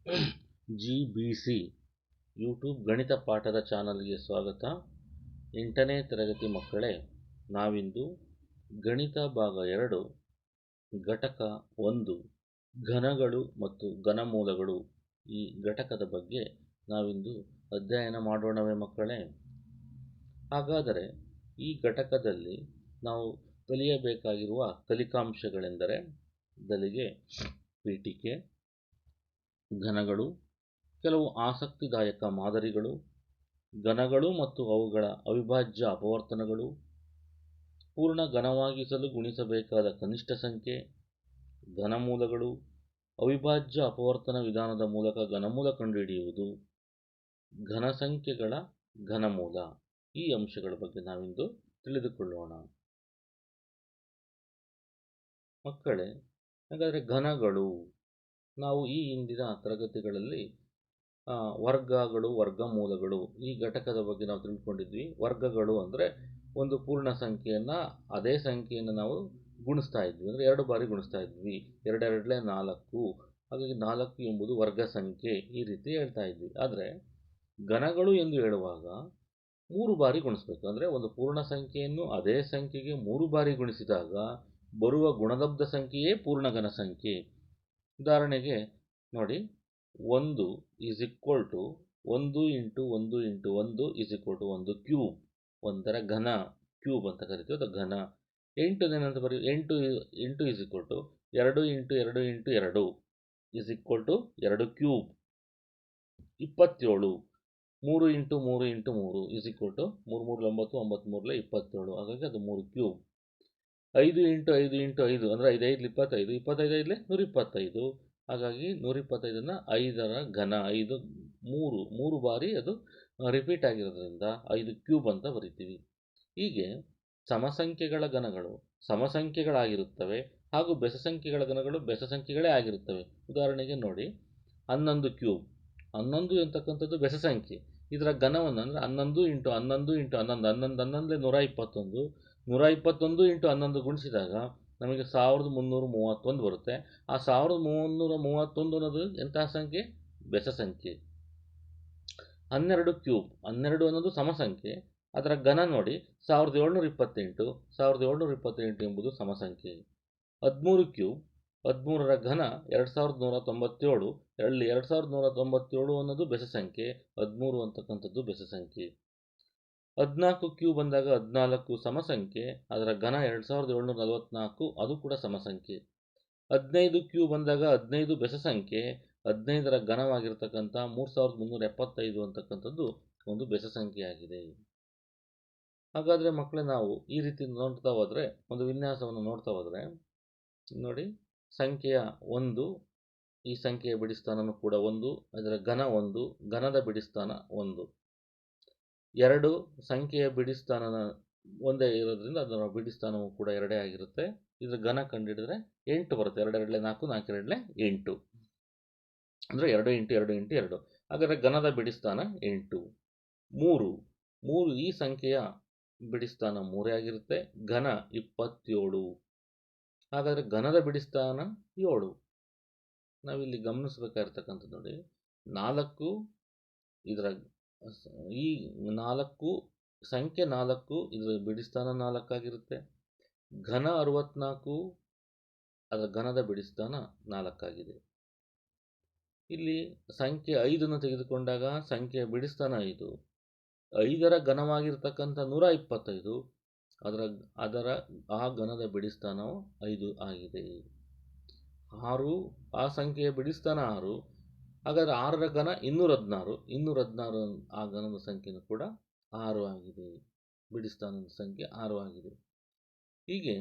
GBC YouTube ಗಣಿತ ಪಾಠದ ಚಾನಲ್ಗೆ ಸ್ವಾಗತ. 8ನೇ ತರಗತಿ ಮಕ್ಕಳೇ, ನಾವಿಂದು ಗಣಿತ ಭಾಗ 2 ಘಟಕ 1 ಘನಗಳು ಮತ್ತು ಘನಮೂಲಗಳು ಈ ಘಟಕದ ಬಗ್ಗೆ ನಾವಿಂದು ಅಧ್ಯಯನ ಮಾಡೋಣವೇ ಮಕ್ಕಳೇ? ಹಾಗಾದರೆ ಈ ಘಟಕದಲ್ಲಿ ನಾವು ಕಲಿಯಬೇಕಾಗಿರುವ ಕಲಿಕಾಂಶಗಳೆಂದರೆ ಮೊದಲಿಗೆ ಪೀಠಿಕೆ, ಘನಗಳು, ಕೆಲವು ಆಸಕ್ತಿದಾಯಕ ಮಾದರಿಗಳು, ಘನಗಳು ಮತ್ತು ಅವುಗಳ ಅವಿಭಾಜ್ಯ ಅಪವರ್ತನಗಳು, ಪೂರ್ಣ ಘನವಾಗಿಸಲು ಗುಣಿಸಬೇಕಾದ ಕನಿಷ್ಠ ಸಂಖ್ಯೆ, ಘನಮೂಲಗಳು, ಅವಿಭಾಜ್ಯ ಅಪವರ್ತನ ವಿಧಾನದ ಮೂಲಕ ಘನಮೂಲ ಕಂಡುಹಿಡಿಯುವುದು, ಘನಸಂಖ್ಯೆಗಳ ಘನಮೂಲ, ಈ ಅಂಶಗಳ ಬಗ್ಗೆ ನಾವಿಂದು ತಿಳಿದುಕೊಳ್ಳೋಣ. ಮಕ್ಕಳೇ, ಹಾಗಾದರೆ ಘನಗಳು, ನಾವು ಈ ಹಿಂದಿನ ತರಗತಿಗಳಲ್ಲಿ ವರ್ಗಗಳು, ವರ್ಗಮೂಲಗಳು ಈ ಘಟಕದ ಬಗ್ಗೆ ನಾವು ತಿಳ್ಕೊಂಡಿದ್ವಿ. ವರ್ಗಗಳು ಅಂದರೆ ಒಂದು ಪೂರ್ಣ ಸಂಖ್ಯೆಯನ್ನು ಅದೇ ಸಂಖ್ಯೆಯನ್ನು ನಾವು ಗುಣಿಸ್ತಾ ಇದ್ವಿ, ಅಂದರೆ 2 ಬಾರಿ ಗುಣಿಸ್ತಾ ಇದ್ವಿ. 2 2 4, ಹಾಗಾಗಿ 4 ಎಂಬುದು ವರ್ಗ ಸಂಖ್ಯೆ, ಈ ರೀತಿ ಹೇಳ್ತಾ ಇದ್ವಿ. ಆದರೆ ಘನಗಳು ಎಂದು ಹೇಳುವಾಗ 3 ಬಾರಿ ಗುಣಿಸ್ಬೇಕು, ಅಂದರೆ ಒಂದು ಪೂರ್ಣ ಸಂಖ್ಯೆಯನ್ನು ಅದೇ ಸಂಖ್ಯೆಗೆ 3 ಬಾರಿ ಗುಣಿಸಿದಾಗ ಬರುವ ಗುಣಲಬ್ಧ ಸಂಖ್ಯೆಯೇ ಪೂರ್ಣಘನ ಸಂಖ್ಯೆ. ಉದಾಹರಣೆಗೆ ನೋಡಿ, 1 = 1 × 1 × 1 = 1 ಕ್ಯೂಬ್, ಒಂದರ ಘನ, ಕ್ಯೂಬ್ ಅಂತ ಕರಿತೀವಿ, ಅದು ಘನ. 8 ಏನಂತ ಬರೀ 8 = 2 × 2 × 2 2 ಕ್ಯೂಬ್. 27 3 × 3 × 3 3 3 9 9 3 27, ಹಾಗಾಗಿ ಅದು 3 ಕ್ಯೂಬ್. 5 × 5 × 5 ಅಂದರೆ 5 5 25, 25 5 125, ಹಾಗಾಗಿ 125ನ್ನು 5ರ ಘನ, 5 3 ಬಾರಿ ಅದು ರಿಪೀಟ್ ಆಗಿರೋದ್ರಿಂದ 5 ಕ್ಯೂಬ್ ಅಂತ ಬರಿತೀವಿ. ಹೀಗೆ ಸಮಸಂಖ್ಯೆಗಳ ಘನಗಳು ಸಮಸಂಖ್ಯೆಗಳಾಗಿರುತ್ತವೆ ಹಾಗೂ ಬೆಸಸಂಖ್ಯೆಗಳ ಘನಗಳು ಬೆಸಸಂಖ್ಯೆಗಳೇ ಆಗಿರುತ್ತವೆ. ಉದಾಹರಣೆಗೆ ನೋಡಿ, 11 ಕ್ಯೂಬ್. 11 ಅಂತಕ್ಕಂಥದ್ದು ಬೆಸಸಂಖ್ಯೆ, ಇದರ ಘನವನ್ನು ಅಂದರೆ 11 × 11 × 11 11 121 121 × 11 ಗುಣಿಸಿದಾಗ ನಮಗೆ 1331 ಬರುತ್ತೆ. ಆ 1331 ಅನ್ನೋದು ಎಂತಹ ಸಂಖ್ಯೆ? ಬೆಸಸಂಖ್ಯೆ. 12 ಕ್ಯೂಬ್, 12 ಅನ್ನೋದು ಸಮಸಂಖ್ಯೆ, ಅದರ ಘನ ನೋಡಿ 1728 1728 ಎಂಬುದು ಸಮಸಂಖ್ಯೆ. 13 ಕ್ಯೂಬ್, 13ರ ಘನ 2197, 2197 ಅನ್ನೋದು ಬೆಸಸಂಖ್ಯೆ, 13 ಅಂತಕ್ಕಂಥದ್ದು ಬೆಸಸಂಖ್ಯೆ. 14 ಕ್ಯೂಬ್ ಬಂದಾಗ 14 ಸಮಸಂಖ್ಯೆ, ಅದರ ಘನ 2744, ಅದು ಕೂಡ ಸಮಸಂಖ್ಯೆ. 15 ಕ್ಯೂಬ್ ಬಂದಾಗ 15 ಬೆಸಸಂಖ್ಯೆ, 15ರ ಘನವಾಗಿರ್ತಕ್ಕಂಥ 3375 ಅಂತಕ್ಕಂಥದ್ದು ಒಂದು ಬೆಸಸಂಖ್ಯೆಯಾಗಿದೆ. ಹಾಗಾದರೆ ಮಕ್ಕಳೇ, ನಾವು ಈ ರೀತಿ ನೋಡ್ತಾ ಹೋದರೆ, ಒಂದು ವಿನ್ಯಾಸವನ್ನು ನೋಡ್ತಾ ಹೋದರೆ ನೋಡಿ, ಸಂಖ್ಯೆಯ 1, ಈ ಸಂಖ್ಯೆಯ ಬಿಡಿಸ್ಥಾನನೂ ಕೂಡ 1, ಅದರ ಘನ 1, ಘನದ ಬಿಡಿಸ್ಥಾನ 1. 2 ಸಂಖ್ಯೆಯ ಬಿಡಿಸ್ಥಾನನ ಒಂದೇ ಇರೋದ್ರಿಂದ ಅದರ ಬಿಡಿಸ್ಥಾನವೂ ಕೂಡ 2 ಆಗಿರುತ್ತೆ. ಇದರ ಘನ ಕಂಡುಹಿಡಿದ್ರೆ 8 ಬರುತ್ತೆ. 2 2 4 4 2 8, ಅಂದರೆ 2 × 2 × 2, ಹಾಗಾದರೆ ಘನದ ಬಿಡಿಸ್ಥಾನ 8. 3 ಈ ಸಂಖ್ಯೆಯ ಬಿಡಿಸ್ಥಾನ 3 ಆಗಿರುತ್ತೆ, ಘನ 27, ಹಾಗಾದರೆ ಘನದ ಬಿಡಿಸ್ಥಾನ 7. ನಾವಿಲ್ಲಿ ಗಮನಿಸಬೇಕಾಗಿರ್ತಕ್ಕಂಥದ್ದು ನೋಡಿ, 4 ಇದರ ಈ 4 ಸಂಖ್ಯೆ 4 ಇದರ ಬಿಡಿಸ್ಥಾನ 4 ಆಗಿರುತ್ತೆ. ಘನ 64, ಅದರ ಘನದ ಬಿಡಿಸ್ಥಾನ 4 ಆಗಿದೆ. ಇಲ್ಲಿ ಸಂಖ್ಯೆ 5ನ್ನು ತೆಗೆದುಕೊಂಡಾಗ ಸಂಖ್ಯೆಯ ಬಿಡಿಸ್ಥಾನ 5, 5ರ ಘನವಾಗಿರ್ತಕ್ಕಂಥ 125, ಅದರ ಆ ಘನದ ಬಿಡಿಸ್ಥಾನವು 5 ಆಗಿದೆ. 6 ಆ ಸಂಖ್ಯೆಯ ಬಿಡಿಸ್ಥಾನ 6, ಹಾಗಾದರೆ 6ರ ಘನ 216, 216 ಆ ಘನದ ಸಂಖ್ಯೆಯೂ ಕೂಡ 6 ಆಗಿದೆ, ಬಿಡಿಸ್ಥಾನದ ಸಂಖ್ಯೆ 6 ಆಗಿದೆ. ಹೀಗೆ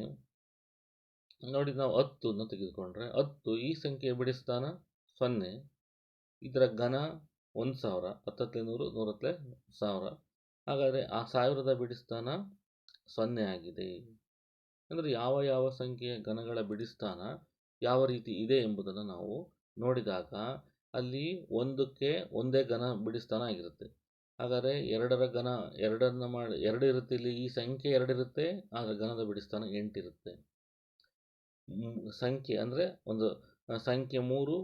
ನೋಡಿ, ನಾವು 10ನ್ನು ತೆಗೆದುಕೊಂಡ್ರೆ 10 ಈ ಸಂಖ್ಯೆಯ ಬಿಡಿಸ್ಥಾನ 0, ಇದರ ಘನ 1000, 10 100 100 1000, ಹಾಗಾದರೆ ಆ 1000ದ ಬಿಡಿಸ್ಥಾನ 0 ಆಗಿದೆ. ಅಂದರೆ ಯಾವ ಸಂಖ್ಯೆಯ ಘನಗಳ ಬಿಡಿಸ್ಥಾನ ಯಾವ ರೀತಿ ಇದೆ ಎಂಬುದನ್ನು ನಾವು ನೋಡಿದಾಗ ಅಲ್ಲಿ 1ಕ್ಕೆ ಒಂದೇ ಘನ ಬಿಡಿಸ್ಥಾನ ಆಗಿರುತ್ತೆ. ಹಾಗಾದರೆ 2ರ ಘನ 2 ಇರುತ್ತೆ, ಇಲ್ಲಿ ಈ ಸಂಖ್ಯೆ 2 ಇರುತ್ತೆ, ಅದರ ಘನದ ಬಿಡಿಸ್ಥಾನ 8 ಇರುತ್ತೆ. ಸಂಖ್ಯೆ ಅಂದರೆ ಒಂದು ಸಂಖ್ಯೆ 3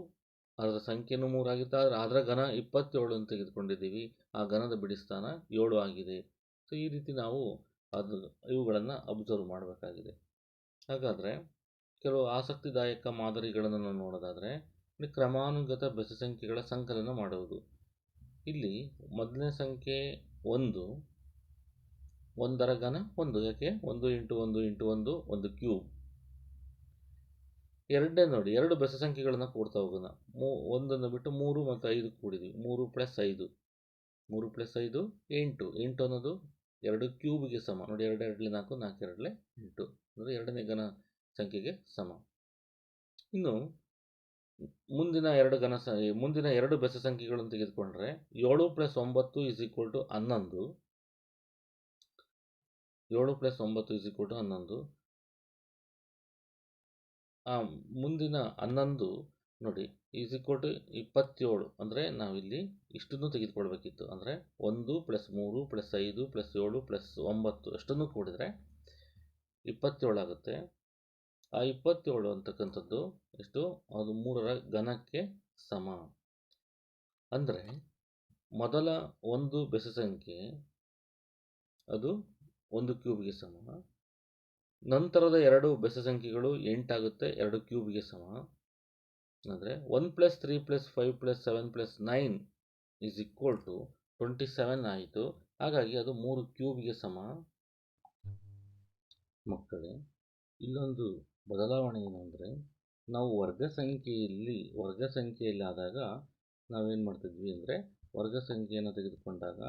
ಅದರ ಸಂಖ್ಯೆನೂ 3 ಆಗಿತ್ತು, ಆದರೆ ಅದರ ಘನ 27 ಅಂತ ತೆಗೆದುಕೊಂಡಿದ್ದೀವಿ. ಆ ಘನದ ಬಿಡಿ ಸ್ಥಾನ 7 ಆಗಿದೆ. ಸೊ ಈ ರೀತಿ ನಾವು ಇವುಗಳನ್ನು ಅಬ್ಸರ್ವ್ ಮಾಡಬೇಕಾಗಿದೆ. ಹಾಗಾದರೆ ಕೆಲವು ಆಸಕ್ತಿದಾಯಕ ಮಾದರಿಗಳನ್ನು ನಾವು ನೋಡೋದಾದರೆ, ಕ್ರಮಾನುಗತ ಬೆಸ ಸಂಖ್ಯೆಗಳ ಸಂಕಲನ ಮಾಡುವುದು. ಇಲ್ಲಿ ಮೊದಲನೇ ಸಂಖ್ಯೆ 1, 1ರ ಘನ 1, ಯಾಕೆ 1 × 1 × 1 1 ಕ್ಯೂಬ್. ಎರಡನೇ ನೋಡಿ, 2 ಬೆಸ ಸಂಖ್ಯೆಗಳನ್ನು ಕೂಡ್ತಾ ಹೋಗೋಣ. 1 ಬಿಟ್ಟು 3 ಮತ್ತು 5 ಕೂಡಿದ್ವಿ. 3 + 5 3 + 5 8. 8 ಅನ್ನೋದು 2 ಕ್ಯೂಬ್ಗೆ ಸಮ. ನೋಡಿ, 2 2 4 4 2 8 ಅಂದರೆ ಎರಡನೇ ಘನ ಸಂಖ್ಯೆಗೆ ಸಮ. ಇನ್ನು ಮುಂದಿನ ಎರಡು ಬೆಸ ಸಂಖ್ಯೆಗಳನ್ನು ತೆಗೆದುಕೊಂಡ್ರೆ 7 + 9 = 11. 7 + 9 = 11. ಮುಂದಿನ 11 ನೋಡಿ =27. ಅಂದರೆ ನಾವಿಲ್ಲಿ ಇಷ್ಟನ್ನು ತೆಗೆದುಕೊಳ್ಬೇಕಿತ್ತು. ಅಂದರೆ 1 + 3 + 5 + 7 + 9 ಅಷ್ಟನ್ನು ಕೂಡಿದರೆ 27 ಆಗುತ್ತೆ. ಆ 27 ಅಂತಕ್ಕಂಥದ್ದು ಎಷ್ಟು? ಅದು 3ರ ಘನಕ್ಕೆ ಸಮ. ಅಂದರೆ ಮೊದಲ ಒಂದು ಬೆಸ ಸಂಖ್ಯೆ ಅದು 1 ಕ್ಯೂಬ್ಗೆ ಸಮ. ನಂತರದ 2 ಬೆಸ ಸಂಖ್ಯೆಗಳು 8 ಆಗುತ್ತೆ, 2 ಕ್ಯೂಬ್ಗೆ ಸಮ. ಅಂದರೆ 1 + 3 + 5 + 7 + 9 = 27 ಆಯಿತು. ಹಾಗಾಗಿ ಅದು 3 ಕ್ಯೂಬ್ಗೆ ಸಮ. ಮಕ್ಕಳೇ, ಇಲ್ಲೊಂದು ಬದಲಾವಣೆ ಏನು ಅಂದರೆ, ನಾವು ವರ್ಗ ಸಂಖ್ಯೆಯಲ್ಲಿ ಆದಾಗ ನಾವೇನು ಮಾಡ್ತಿದ್ವಿ ಅಂದರೆ, ವರ್ಗ ಸಂಖ್ಯೆಯನ್ನು ತೆಗೆದುಕೊಂಡಾಗ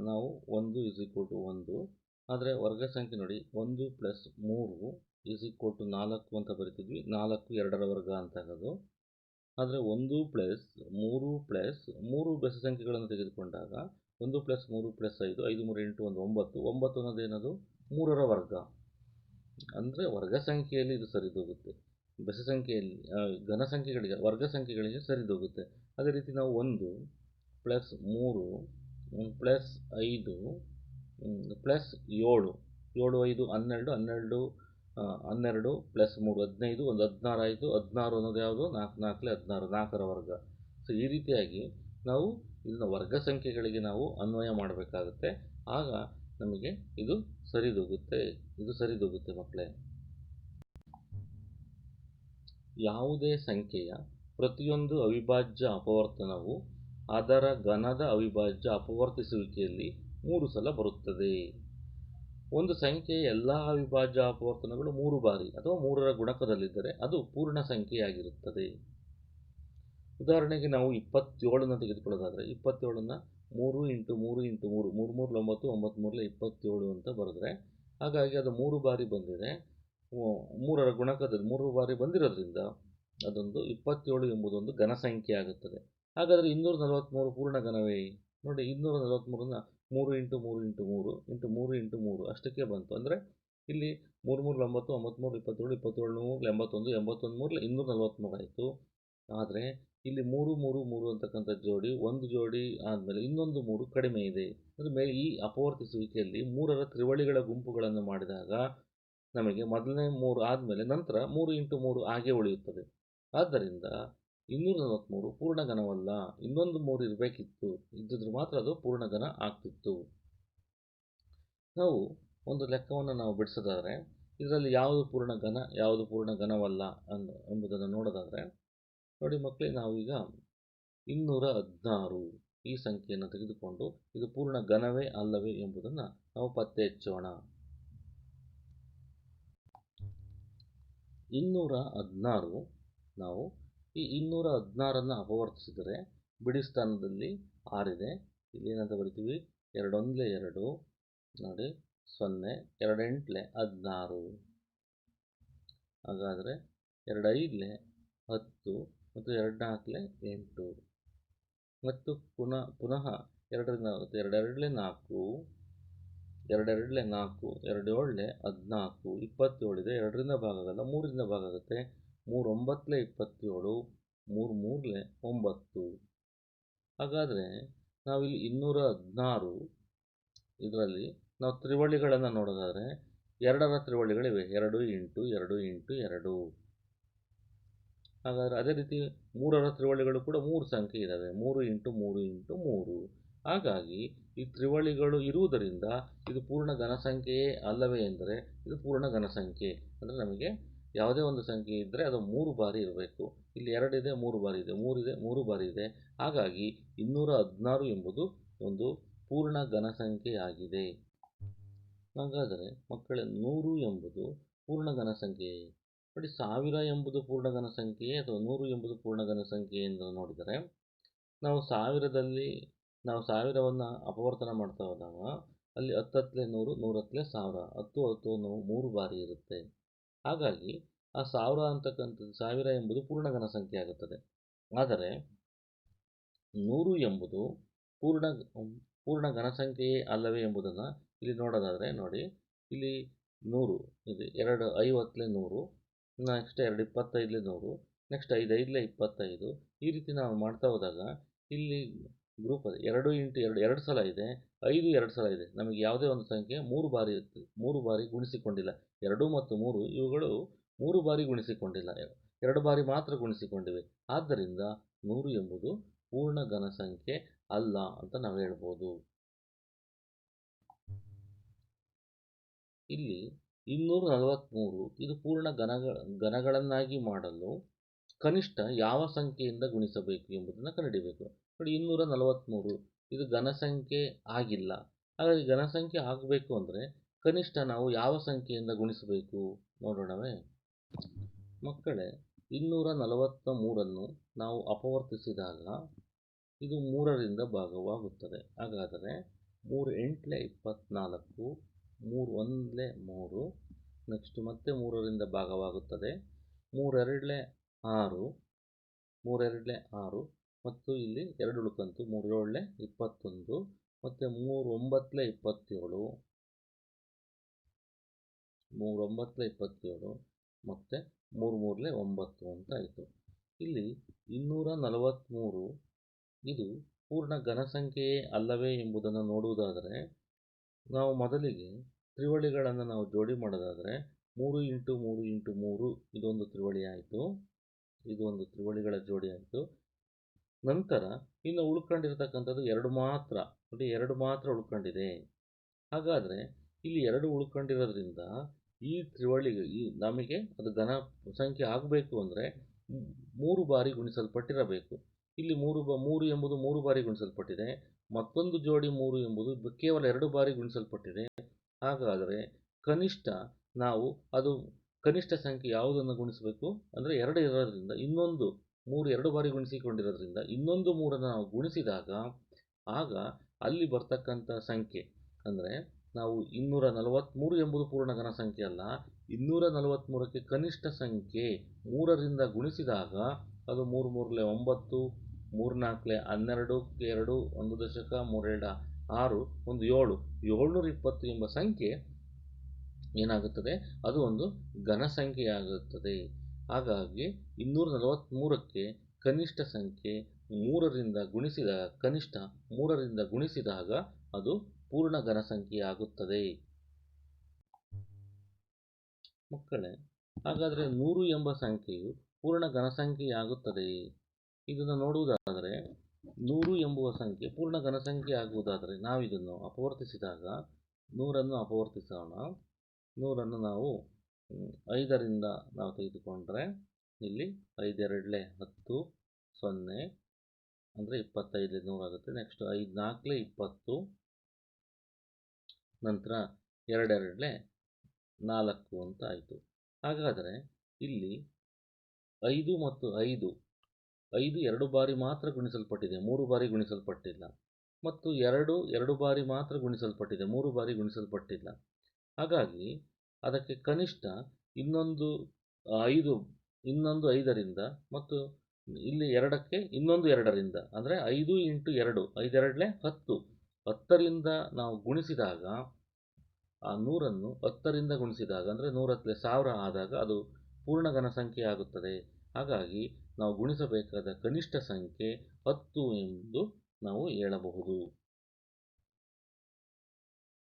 ನಾವು 1 = 1. ಆದರೆ ವರ್ಗ ಸಂಖ್ಯೆ ನೋಡಿ 1 + 3 = 4 ಅಂತ ಬರಿತಿದ್ವಿ. 4 2ರ ವರ್ಗ ಅಂತ ಆಗೋದು. ಆದರೆ 1 + 3 + 3 ಬೆಸ ಸಂಖ್ಯೆಗಳನ್ನು ತೆಗೆದುಕೊಂಡಾಗ 1 + 3 + 5 5 3 8 1 9. 9 ಅನ್ನೋದೇನದು? 3ರ ವರ್ಗ. ಅಂದರೆ ವರ್ಗ ಸಂಖ್ಯೆಯಲ್ಲಿ ಇದು ಸರಿದೋಗುತ್ತೆ. ಬೆಸ ಸಂಖ್ಯೆಯಲ್ಲಿ ಘನ ಸಂಖ್ಯೆಗಳಿಗೆ, ವರ್ಗ ಸಂಖ್ಯೆಗಳಿಗೆ ಸರಿದೋಗುತ್ತೆ. ಅದೇ ರೀತಿ ನಾವು 1 + 3 + 5 + 7 7 5 12 12 12 + 3 15 1 16 ಆಯಿತು. 16 ಅನ್ನೋದು ಯಾವುದು? 4 4 16 4ರ ವರ್ಗ. ಸೊ ಈ ರೀತಿಯಾಗಿ ನಾವು ಇದನ್ನು ವರ್ಗ ಸಂಖ್ಯೆಗಳಿಗೆ ನಾವು ಅನ್ವಯ ಮಾಡಬೇಕಾಗುತ್ತೆ. ಆಗ ನಮಗೆ ಇದು ಸರಿದೋಗುತ್ತೆ ಮಕ್ಕಳೇ. ಯಾವುದೇ ಸಂಖ್ಯೆಯ ಪ್ರತಿಯೊಂದು ಅವಿಭಾಜ್ಯ ಅಪವರ್ತನವು ಅದರ ಘನದ ಅವಿಭಾಜ್ಯ ಅಪವರ್ತಿಸುವಿಕೆಯಲ್ಲಿ 3 ಸಲ ಬರುತ್ತದೆ. ಒಂದು ಸಂಖ್ಯೆಯ ಎಲ್ಲ ಅವಿಭಾಜ್ಯ ಅಪವರ್ತನಗಳು 3 ಬಾರಿ ಅಥವಾ 3ರ ಗುಣಕದಲ್ಲಿದ್ದರೆ ಅದು ಪೂರ್ಣ ಸಂಖ್ಯೆಯಾಗಿರುತ್ತದೆ. ಉದಾಹರಣೆಗೆ ನಾವು 27ನ್ನು ತೆಗೆದುಕೊಳ್ಳೋದಾದರೆ 27ನ್ನು 3 × 3 × 3 3 3 9 9 3 27 ಅಂತ ಬರೆದ್ರೆ, ಹಾಗಾಗಿ ಅದು 3 ಬಾರಿ ಬಂದಿದೆ. 3ರ ಗುಣಕದಲ್ಲಿ 3 ಬಾರಿ ಬಂದಿರೋದ್ರಿಂದ ಅದೊಂದು 27 ಎಂಬುದೊಂದು ಘನ ಸಂಖ್ಯೆ ಆಗುತ್ತದೆ. ಹಾಗಾದರೆ 243 ಪೂರ್ಣ ಘನವೇ? ನೋಡಿ, 243ನ್ನು 3 × 3 × 3 × 3 × 3 ಅಷ್ಟಕ್ಕೆ ಬಂತು. ಅಂದರೆ ಇಲ್ಲಿ 3 3 9 9 3 27 27 3 81 81 3 243 ಆಯಿತು. ಆದರೆ ಇಲ್ಲಿ 3 3 3 ಅಂತಕ್ಕಂಥ ಜೋಡಿ, ಒಂದು ಜೋಡಿ ಆದಮೇಲೆ ಇನ್ನೊಂದು 3 ಕಡಿಮೆ ಇದೆ. ಅಂದರೆ ಈ ಅಪವರ್ತಿಸುವಿಕೆಯಲ್ಲಿ 3ರ ತ್ರಿವಳಿಗಳ ಗುಂಪುಗಳನ್ನು ಮಾಡಿದಾಗ ನಮಗೆ ಮೊದಲನೇ 3 ಆದಮೇಲೆ ನಂತರ 3 × 3 ಹಾಗೆ ಉಳಿಯುತ್ತದೆ. ಆದ್ದರಿಂದ 243 ಪೂರ್ಣ ಘನವಲ್ಲ. ಇನ್ನೊಂದು 3 ಇರಬೇಕಿತ್ತು. ಇದ್ದಿದ್ರೆ ಮಾತ್ರ ಅದು ಪೂರ್ಣ ಘನ ಆಗ್ತಿತ್ತು. ನಾವು ಒಂದು ಲೆಕ್ಕವನ್ನು ನಾವು ಬಿಡಿಸೋದಾದರೆ ಇದರಲ್ಲಿ ಯಾವುದು ಪೂರ್ಣ ಘನ, ಯಾವುದು ಪೂರ್ಣ ಘನವಲ್ಲ ಎಂಬುದನ್ನು ನೋಡೋದಾದರೆ, ನೋಡಿ ಮಕ್ಕಳೇ, ನಾವೀಗ 216 ಈ ಸಂಖ್ಯೆಯನ್ನು ತೆಗೆದುಕೊಂಡು ಇದು ಪೂರ್ಣ ಘನವೇ ಅಲ್ಲವೇ ಎಂಬುದನ್ನು ನಾವು ಪತ್ತೆ ಹಚ್ಚೋಣ. 216 ನಾವು ಈ 216ನ್ನು ಅಪವರ್ತಿಸಿದರೆ ಬಿಡಿ ಸ್ಥಾನದಲ್ಲಿ 6 ಇದೆ. ಇಲ್ಲಿ ಏನಂತ ಬರಿತೀವಿ? 2 1 2 ನೋಡಿ 0 2 8 16. ಹಾಗಾದರೆ 2 5 10 ಮತ್ತು 2 4 8 ಮತ್ತು ಪುನಃ 2ರಿಂದ ಆಗುತ್ತೆ. 2 2 4 2 2 4 2 7 14 27 ಇದೆ. 2ರಿಂದ ಭಾಗ ಆಗಲ್ಲ, 3ರಿಂದ ಭಾಗ ಆಗುತ್ತೆ. 3 9 27 3 3 9. ಹಾಗಾದರೆ ನಾವಿಲ್ಲಿ 216 ಇದರಲ್ಲಿ ನಾವು ತ್ರಿವಳಿಗಳನ್ನು ನೋಡೋದಾದರೆ 2ರ ತ್ರಿವಳಿಗಳಿವೆ. 2 × 2 × 2 ಹಾಗಾದರೆ ಅದೇ ರೀತಿ 3ರ ತ್ರಿವಳಿಗಳು ಕೂಡ 3 ಸಂಖ್ಯೆ ಇದ್ದಾವೆ, 3 ಇಂಟು 3 ಇಂಟು 3. ಹಾಗಾಗಿ ಈ ತ್ರಿವಳಿಗಳು ಇರುವುದರಿಂದ ಇದು ಪೂರ್ಣ ಘನಸಂಖ್ಯೆಯೇ ಅಲ್ಲವೇ ಎಂದರೆ ಇದು ಪೂರ್ಣ ಘನಸಂಖ್ಯೆ. ಅಂದರೆ ನಮಗೆ ಯಾವುದೇ ಒಂದು ಸಂಖ್ಯೆ ಇದ್ದರೆ ಅದು 3 ಬಾರಿ ಇರಬೇಕು. ಇಲ್ಲಿ 2 ಇದೆ, 3 ಬಾರಿ ಇದೆ, 3 ಇದೆ, 3 ಬಾರಿ ಇದೆ. ಹಾಗಾಗಿ 216 ಎಂಬುದು ಒಂದು ಪೂರ್ಣ ಘನಸಂಖ್ಯೆಯಾಗಿದೆ. ಹಾಗಾದರೆ ಮಕ್ಕಳೇ 100 ಎಂಬುದು ಪೂರ್ಣ ಘನಸಂಖ್ಯೆಯೇ? ನೋಡಿ, 1000 ಎಂಬುದು ಪೂರ್ಣ ಘನಸಂಖ್ಯೆಯೇ ಅಥವಾ 100 ಎಂಬುದು ಪೂರ್ಣ ಘನಸಂಖ್ಯೆ ಎಂದು ನೋಡಿದರೆ, ನಾವು 1000ವನ್ನು ಅಪವರ್ತನ ಮಾಡ್ತಾ ಹೋದಾಗ ಅಲ್ಲಿ 10 × 100, 100 × 1000, 10 10 3 ಬಾರಿ ಇರುತ್ತೆ. ಹಾಗಾಗಿ ಆ 1000 ಅಂತಕ್ಕಂಥದ್ದು 1000 ಎಂಬುದು ಪೂರ್ಣ ಘನಸಂಖ್ಯೆ ಆಗುತ್ತದೆ. ಆದರೆ 100 ಎಂಬುದು ಪೂರ್ಣ ಘನಸಂಖ್ಯೆಯೇ ಅಲ್ಲವೇ ಎಂಬುದನ್ನು ಇಲ್ಲಿ ನೋಡೋದಾದರೆ ನೋಡಿ, ಇಲ್ಲಿ 100 ಇದೆ, 2 50 100, ನೆಕ್ಸ್ಟ್ 2 25 100, ನೆಕ್ಸ್ಟ್ 5 5 25. ಈ ರೀತಿ ನಾವು ಮಾಡ್ತಾ ಹೋದಾಗ ಇಲ್ಲಿ ಗ್ರೂಪ್ ಇದೆ, 2 ಇಂಟು 2 2 ಸಲ ಇದೆ, 5 2 ಸಲ ಇದೆ. ನಮಗೆ ಯಾವುದೇ ಒಂದು ಸಂಖ್ಯೆ 3 ಬಾರಿ ಇರುತ್ತೆ, 3 ಬಾರಿ ಗುಣಿಸಿಕೊಂಡಿಲ್ಲ. 2 ಮತ್ತು 3 ಇವುಗಳು 3 ಬಾರಿ ಗುಣಿಸಿಕೊಂಡಿಲ್ಲ, 2 ಬಾರಿ ಮಾತ್ರ ಗುಣಿಸಿಕೊಂಡಿವೆ. ಆದ್ದರಿಂದ 100 ಎಂಬುದು ಪೂರ್ಣ ಘನಸಂಖ್ಯೆ ಅಲ್ಲ ಅಂತ ನಾವು ಹೇಳ್ಬೋದು. ಇಲ್ಲಿ 243 ಇದು ಪೂರ್ಣ ಘನಗಳನ್ನಾಗಿ ಮಾಡಲು ಕನಿಷ್ಠ ಯಾವ ಸಂಖ್ಯೆಯಿಂದ ಗುಣಿಸಬೇಕು ಎಂಬುದನ್ನು ಕಂಡುಹಿಡಿಯಬೇಕು. ನೋಡಿ, 243 ಇದು ಘನಸಂಖ್ಯೆ ಆಗಿಲ್ಲ. ಹಾಗಾಗಿ ಘನಸಂಖ್ಯೆ ಆಗಬೇಕು ಅಂದರೆ ಕನಿಷ್ಠ ನಾವು ಯಾವ ಸಂಖ್ಯೆಯಿಂದ ಗುಣಿಸಬೇಕು ನೋಡೋಣವೇ? ಮಕ್ಕಳೇ, 243ಅನ್ನು ನಾವು ಅಪವರ್ತಿಸಿದಾಗ ಇದು 3ರಿಂದ ಭಾಗವಾಗುತ್ತದೆ. ಹಾಗಾದರೆ 3 8 24, 3 1 3, ನೆಕ್ಸ್ಟ್ ಮತ್ತೆ 3ರಿಂದ ಭಾಗವಾಗುತ್ತದೆ, 3 2 6, 3 2 6, ಮತ್ತು ಇಲ್ಲಿ 2 ಉಳ್ಕಂತು, 3 7 21, ಮತ್ತು 3 9 27, 3 9 27, ಮತ್ತು 3 3 9 ಅಂತ ಆಯಿತು. ಇಲ್ಲಿ 243 ಇದು ಪೂರ್ಣ ಘನಸಂಖ್ಯೆಯೇ ಅಲ್ಲವೇ ಎಂಬುದನ್ನು ನೋಡುವುದಾದರೆ ನಾವು ಮೊದಲಿಗೆ ತ್ರಿವಳಿಗಳನ್ನು ನಾವು ಜೋಡಿ ಮಾಡೋದಾದರೆ 3 ಇಂಟು 3 ಇಂಟು 3 ಇದೊಂದು ತ್ರಿವಳಿ ಆಯಿತು, ಇದು ಒಂದು ತ್ರಿವಳಿಗಳ ಜೋಡಿ ಆಯಿತು. ನಂತರ ಇನ್ನು ಉಳ್ಕೊಂಡಿರ್ತಕ್ಕಂಥದ್ದು 2 ಮಾತ್ರ. ನೋಡಿ, 2 ಮಾತ್ರ ಉಳ್ಕೊಂಡಿದೆ. ಹಾಗಾದರೆ ಇಲ್ಲಿ 2 ಉಳ್ಕೊಂಡಿರೋದ್ರಿಂದ ಈ ತ್ರಿವಳಿಗೆ ನಮಗೆ ಅದು ಘನ ಸಂಖ್ಯೆ ಆಗಬೇಕು ಅಂದರೆ 3 ಬಾರಿ ಗುಣಿಸಲ್ಪಟ್ಟಿರಬೇಕು. ಇಲ್ಲಿ 3 ಎಂಬುದು 3 ಬಾರಿ ಗುಣಿಸಲ್ಪಟ್ಟಿದೆ, ಮತ್ತೊಂದು ಜೋಡಿ 3 ಎಂಬುದು ಕೇವಲ 2 ಬಾರಿ ಗುಣಿಸಲ್ಪಟ್ಟಿದೆ. ಹಾಗಾದರೆ ಕನಿಷ್ಠ ನಾವು ಅದು ಕನಿಷ್ಠ ಸಂಖ್ಯೆ ಯಾವುದನ್ನು ಗುಣಿಸಬೇಕು ಅಂದರೆ 2 ಇರೋದ್ರಿಂದ ಇನ್ನೊಂದು 3 2 ಬಾರಿ ಗುಣಿಸಿಕೊಂಡಿರೋದ್ರಿಂದ ಇನ್ನೊಂದು 3ಅನ್ನು ನಾವು ಗುಣಿಸಿದಾಗ ಆಗ ಅಲ್ಲಿ ಬರ್ತಕ್ಕಂಥ ಸಂಖ್ಯೆ ಅಂದರೆ ನಾವು 243 ಎಂಬುದು ಪೂರ್ಣ ಘನ ಸಂಖ್ಯೆ ಅಲ್ಲ, 243ಕ್ಕೆ ಕನಿಷ್ಠ ಸಂಖ್ಯೆ 3ರಿಂದ ಗುಣಿಸಿದಾಗ ಅದು 3 3 9, 3 4 12, 2 1 ದಶಕ, 3 2 6, 1 7, 720 ಎಂಬ ಸಂಖ್ಯೆ ಏನಾಗುತ್ತದೆ, ಅದು ಒಂದು ಘನ ಸಂಖ್ಯೆಯಾಗುತ್ತದೆ. ಹಾಗಾಗಿ 243ಕ್ಕೆ ಕನಿಷ್ಠ ಸಂಖ್ಯೆ 3ರಿಂದ ಗುಣಿಸಿದಾಗ ಅದು ಪೂರ್ಣ ಘನ ಸಂಖ್ಯೆಯಾಗುತ್ತದೆ. ಮಕ್ಕಳೇ, ಹಾಗಾದರೆ 100 ಎಂಬ ಸಂಖ್ಯೆಯು ಪೂರ್ಣ ಘನ ಸಂಖ್ಯೆಯಾಗುತ್ತದೆಯೇ? ಇದನ್ನು ನೋಡುವುದಾದರೆ 100 ಎಂಬುವ ಸಂಖ್ಯೆ ಪೂರ್ಣ ಘನ ಸಂಖ್ಯೆ ಆಗುವುದಾದರೆ ನಾವಿದನ್ನು ಅಪವರ್ತಿಸಿದಾಗ 100ಅನ್ನು ಅಪವರ್ತಿಸೋಣ. 100ಅನ್ನು ನಾವು 5ರಿಂದ ನಾವು ತೆಗೆದುಕೊಂಡ್ರೆ ಇಲ್ಲಿ 5 2 10, 0 ಅಂದರೆ 25 100 ಆಗುತ್ತೆ. ನೆಕ್ಸ್ಟ್ 5 4 20, ನಂತರ 2 2 4 ಅಂತ ಆಯಿತು. ಹಾಗಾದರೆ ಇಲ್ಲಿ 5 ಮತ್ತು 5 2 ಬಾರಿ ಮಾತ್ರ ಗುಣಿಸಲ್ಪಟ್ಟಿದೆ, 3 ಬಾರಿ ಗುಣಿಸಲ್ಪಟ್ಟಿಲ್ಲ. ಮತ್ತು 2 ಬಾರಿ ಮಾತ್ರ ಗುಣಿಸಲ್ಪಟ್ಟಿದೆ, 3 ಬಾರಿ ಗುಣಿಸಲ್ಪಟ್ಟಿಲ್ಲ. ಹಾಗಾಗಿ ಅದಕ್ಕೆ ಕನಿಷ್ಠ ಇನ್ನೊಂದು 5ರಿಂದ ಮತ್ತು ಇಲ್ಲಿ 2ಕ್ಕೆ ಇನ್ನೊಂದು 2ರಿಂದ ಅಂದರೆ 5 ಇಂಟು 2 5 2 10, 10ರಿಂದ ನಾವು ಗುಣಿಸಿದಾಗ ಆ 100ಅನ್ನು 10ರಿಂದ ಗುಣಿಸಿದಾಗ ಅಂದರೆ 100 + 1000 ಆದಾಗ ಅದು ಪೂರ್ಣ ಘನ ಸಂಖ್ಯೆ ಆಗುತ್ತದೆ. ಹಾಗಾಗಿ ನಾವು ಗುಣಿಸಬೇಕಾದ ಕನಿಷ್ಠ ಸಂಖ್ಯೆ 10 ಎಂದು ನಾವು ಹೇಳಬಹುದು.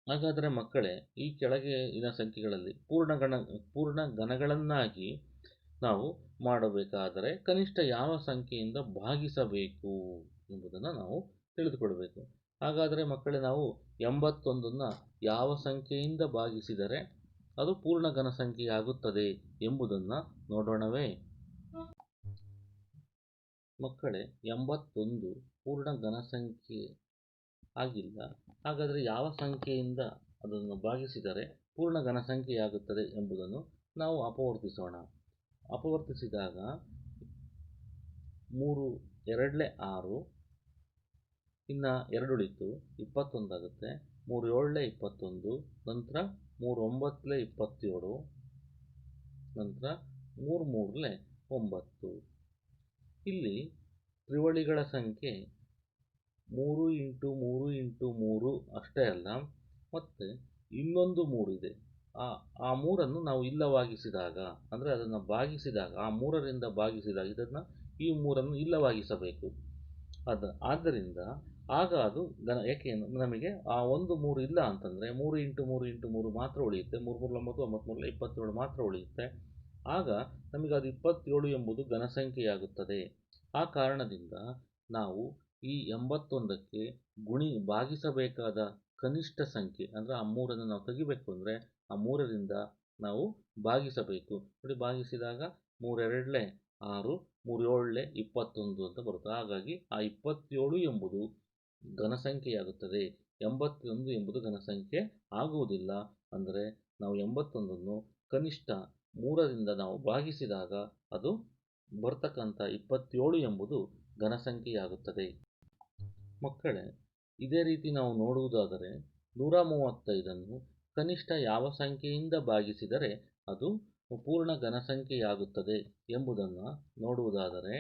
ಹಾಗಾದರೆ ಮಕ್ಕಳೇ, ಈ ಕೆಳಗಿನ ಸಂಖ್ಯೆಗಳಲ್ಲಿ ಪೂರ್ಣ ಘನಗಳನ್ನಾಗಿ ನಾವು ಮಾಡಬೇಕಾದರೆ ಕನಿಷ್ಠ ಯಾವ ಸಂಖ್ಯೆಯಿಂದ ಭಾಗಿಸಬೇಕು ಎಂಬುದನ್ನು ನಾವು ತಿಳಿದುಕೊಳ್ಬೇಕು. ಹಾಗಾದರೆ ಮಕ್ಕಳೇ, ನಾವು 81ನ್ನು ಯಾವ ಸಂಖ್ಯೆಯಿಂದ ಭಾಗಿಸಿದರೆ ಅದು ಪೂರ್ಣ ಘನ ಸಂಖ್ಯೆಯಾಗುತ್ತದೆ ಎಂಬುದನ್ನು ನೋಡೋಣವೇ? ಮಕ್ಕಳೇ, 81 ಪೂರ್ಣ ಘನ ಸಂಖ್ಯೆ ಆಗಿಲ್ಲ. ಹಾಗಾದರೆ ಯಾವ ಸಂಖ್ಯೆಯಿಂದ ಅದನ್ನು ಭಾಗಿಸಿದರೆ ಪೂರ್ಣ ಘನ ಸಂಖ್ಯೆಯಾಗುತ್ತದೆ ಎಂಬುದನ್ನು ನಾವು ಅಪವರ್ತಿಸೋಣ. ಅಪವರ್ತಿಸಿದಾಗ 3 2 6, ಇನ್ನು 2 ಉಳಿತು 21 ಆಗುತ್ತೆ. 3 7 21, ನಂತರ 3 9 27, ನಂತರ 3 3 9. ಇಲ್ಲಿ ತ್ರಿವಳಿಗಳ ಸಂಖ್ಯೆ 3 × 3 × 3 ಅಷ್ಟೇ ಅಲ್ಲ, ಮತ್ತು ಇನ್ನೊಂದು 3 ಇದೆ. ಆ 3ಅನ್ನು ನಾವು ಇಲ್ಲವಾಗಿಸಿದಾಗ, ಅಂದರೆ ಅದನ್ನು ಭಾಗಿಸಿದಾಗ, ಆ 3ರಿಂದ ಭಾಗಿಸಿದಾಗ ಇದನ್ನು ಈ 3ಅನ್ನು ಇಲ್ಲವಾಗಿಸಬೇಕು. ಆದ್ದರಿಂದ ಆಗ ಅದು ಯಾಕೆ ನಮಗೆ ಆ ಒಂದು 3 ಇಲ್ಲ ಅಂತಂದರೆ 3 × 3 × 3 ಮಾತ್ರ ಉಳಿಯುತ್ತೆ. 3 3 9, 9 3 27 ಮಾತ್ರ ಉಳಿಯುತ್ತೆ. ಆಗ ನಮಗೆ ಅದು 27 ಎಂಬುದು ಘನಸಂಖ್ಯೆಯಾಗುತ್ತದೆ. ಆ ಕಾರಣದಿಂದ ನಾವು ಈ 81ಕ್ಕೆ ಭಾಗಿಸಬೇಕಾದ ಕನಿಷ್ಠ ಸಂಖ್ಯೆ, ಅಂದರೆ ಆ 3ಅನ್ನು ನಾವು ತೆಗಿಬೇಕು ಅಂದರೆ ಆ 3ರಿಂದ ನಾವು ಭಾಗಿಸಬೇಕು. ನೋಡಿ, ಭಾಗಿಸಿದಾಗ 3 2 6, 3 7 21 ಅಂತ ಬರುತ್ತೆ. ಹಾಗಾಗಿ ಆ 27 ಎಂಬುದು ಘನಸಂಖ್ಯೆಯಾಗುತ್ತದೆ. 81 ಎಂಬುದು ಘನಸಂಖ್ಯೆ ಆಗುವುದಿಲ್ಲ. ಅಂದರೆ ನಾವು 81ನ್ನು ಕನಿಷ್ಠ 3ರಿಂದ ನಾವು ಭಾಗಿಸಿದಾಗ ಅದು ಬರ್ತಕ್ಕಂಥ 27 ಎಂಬುದು ಘನಸಂಖ್ಯೆಯಾಗುತ್ತದೆ. ಮಕ್ಕಳೇ, ಇದೇ ರೀತಿ ನಾವು ನೋಡುವುದಾದರೆ 135ನ್ನು ಕನಿಷ್ಠ ಯಾವ ಸಂಖ್ಯೆಯಿಂದ ಭಾಗಿಸಿದರೆ ಅದು ಪೂರ್ಣ ಘನಸಂಖ್ಯೆಯಾಗುತ್ತದೆ ಎಂಬುದನ್ನು ನೋಡುವುದಾದರೆ,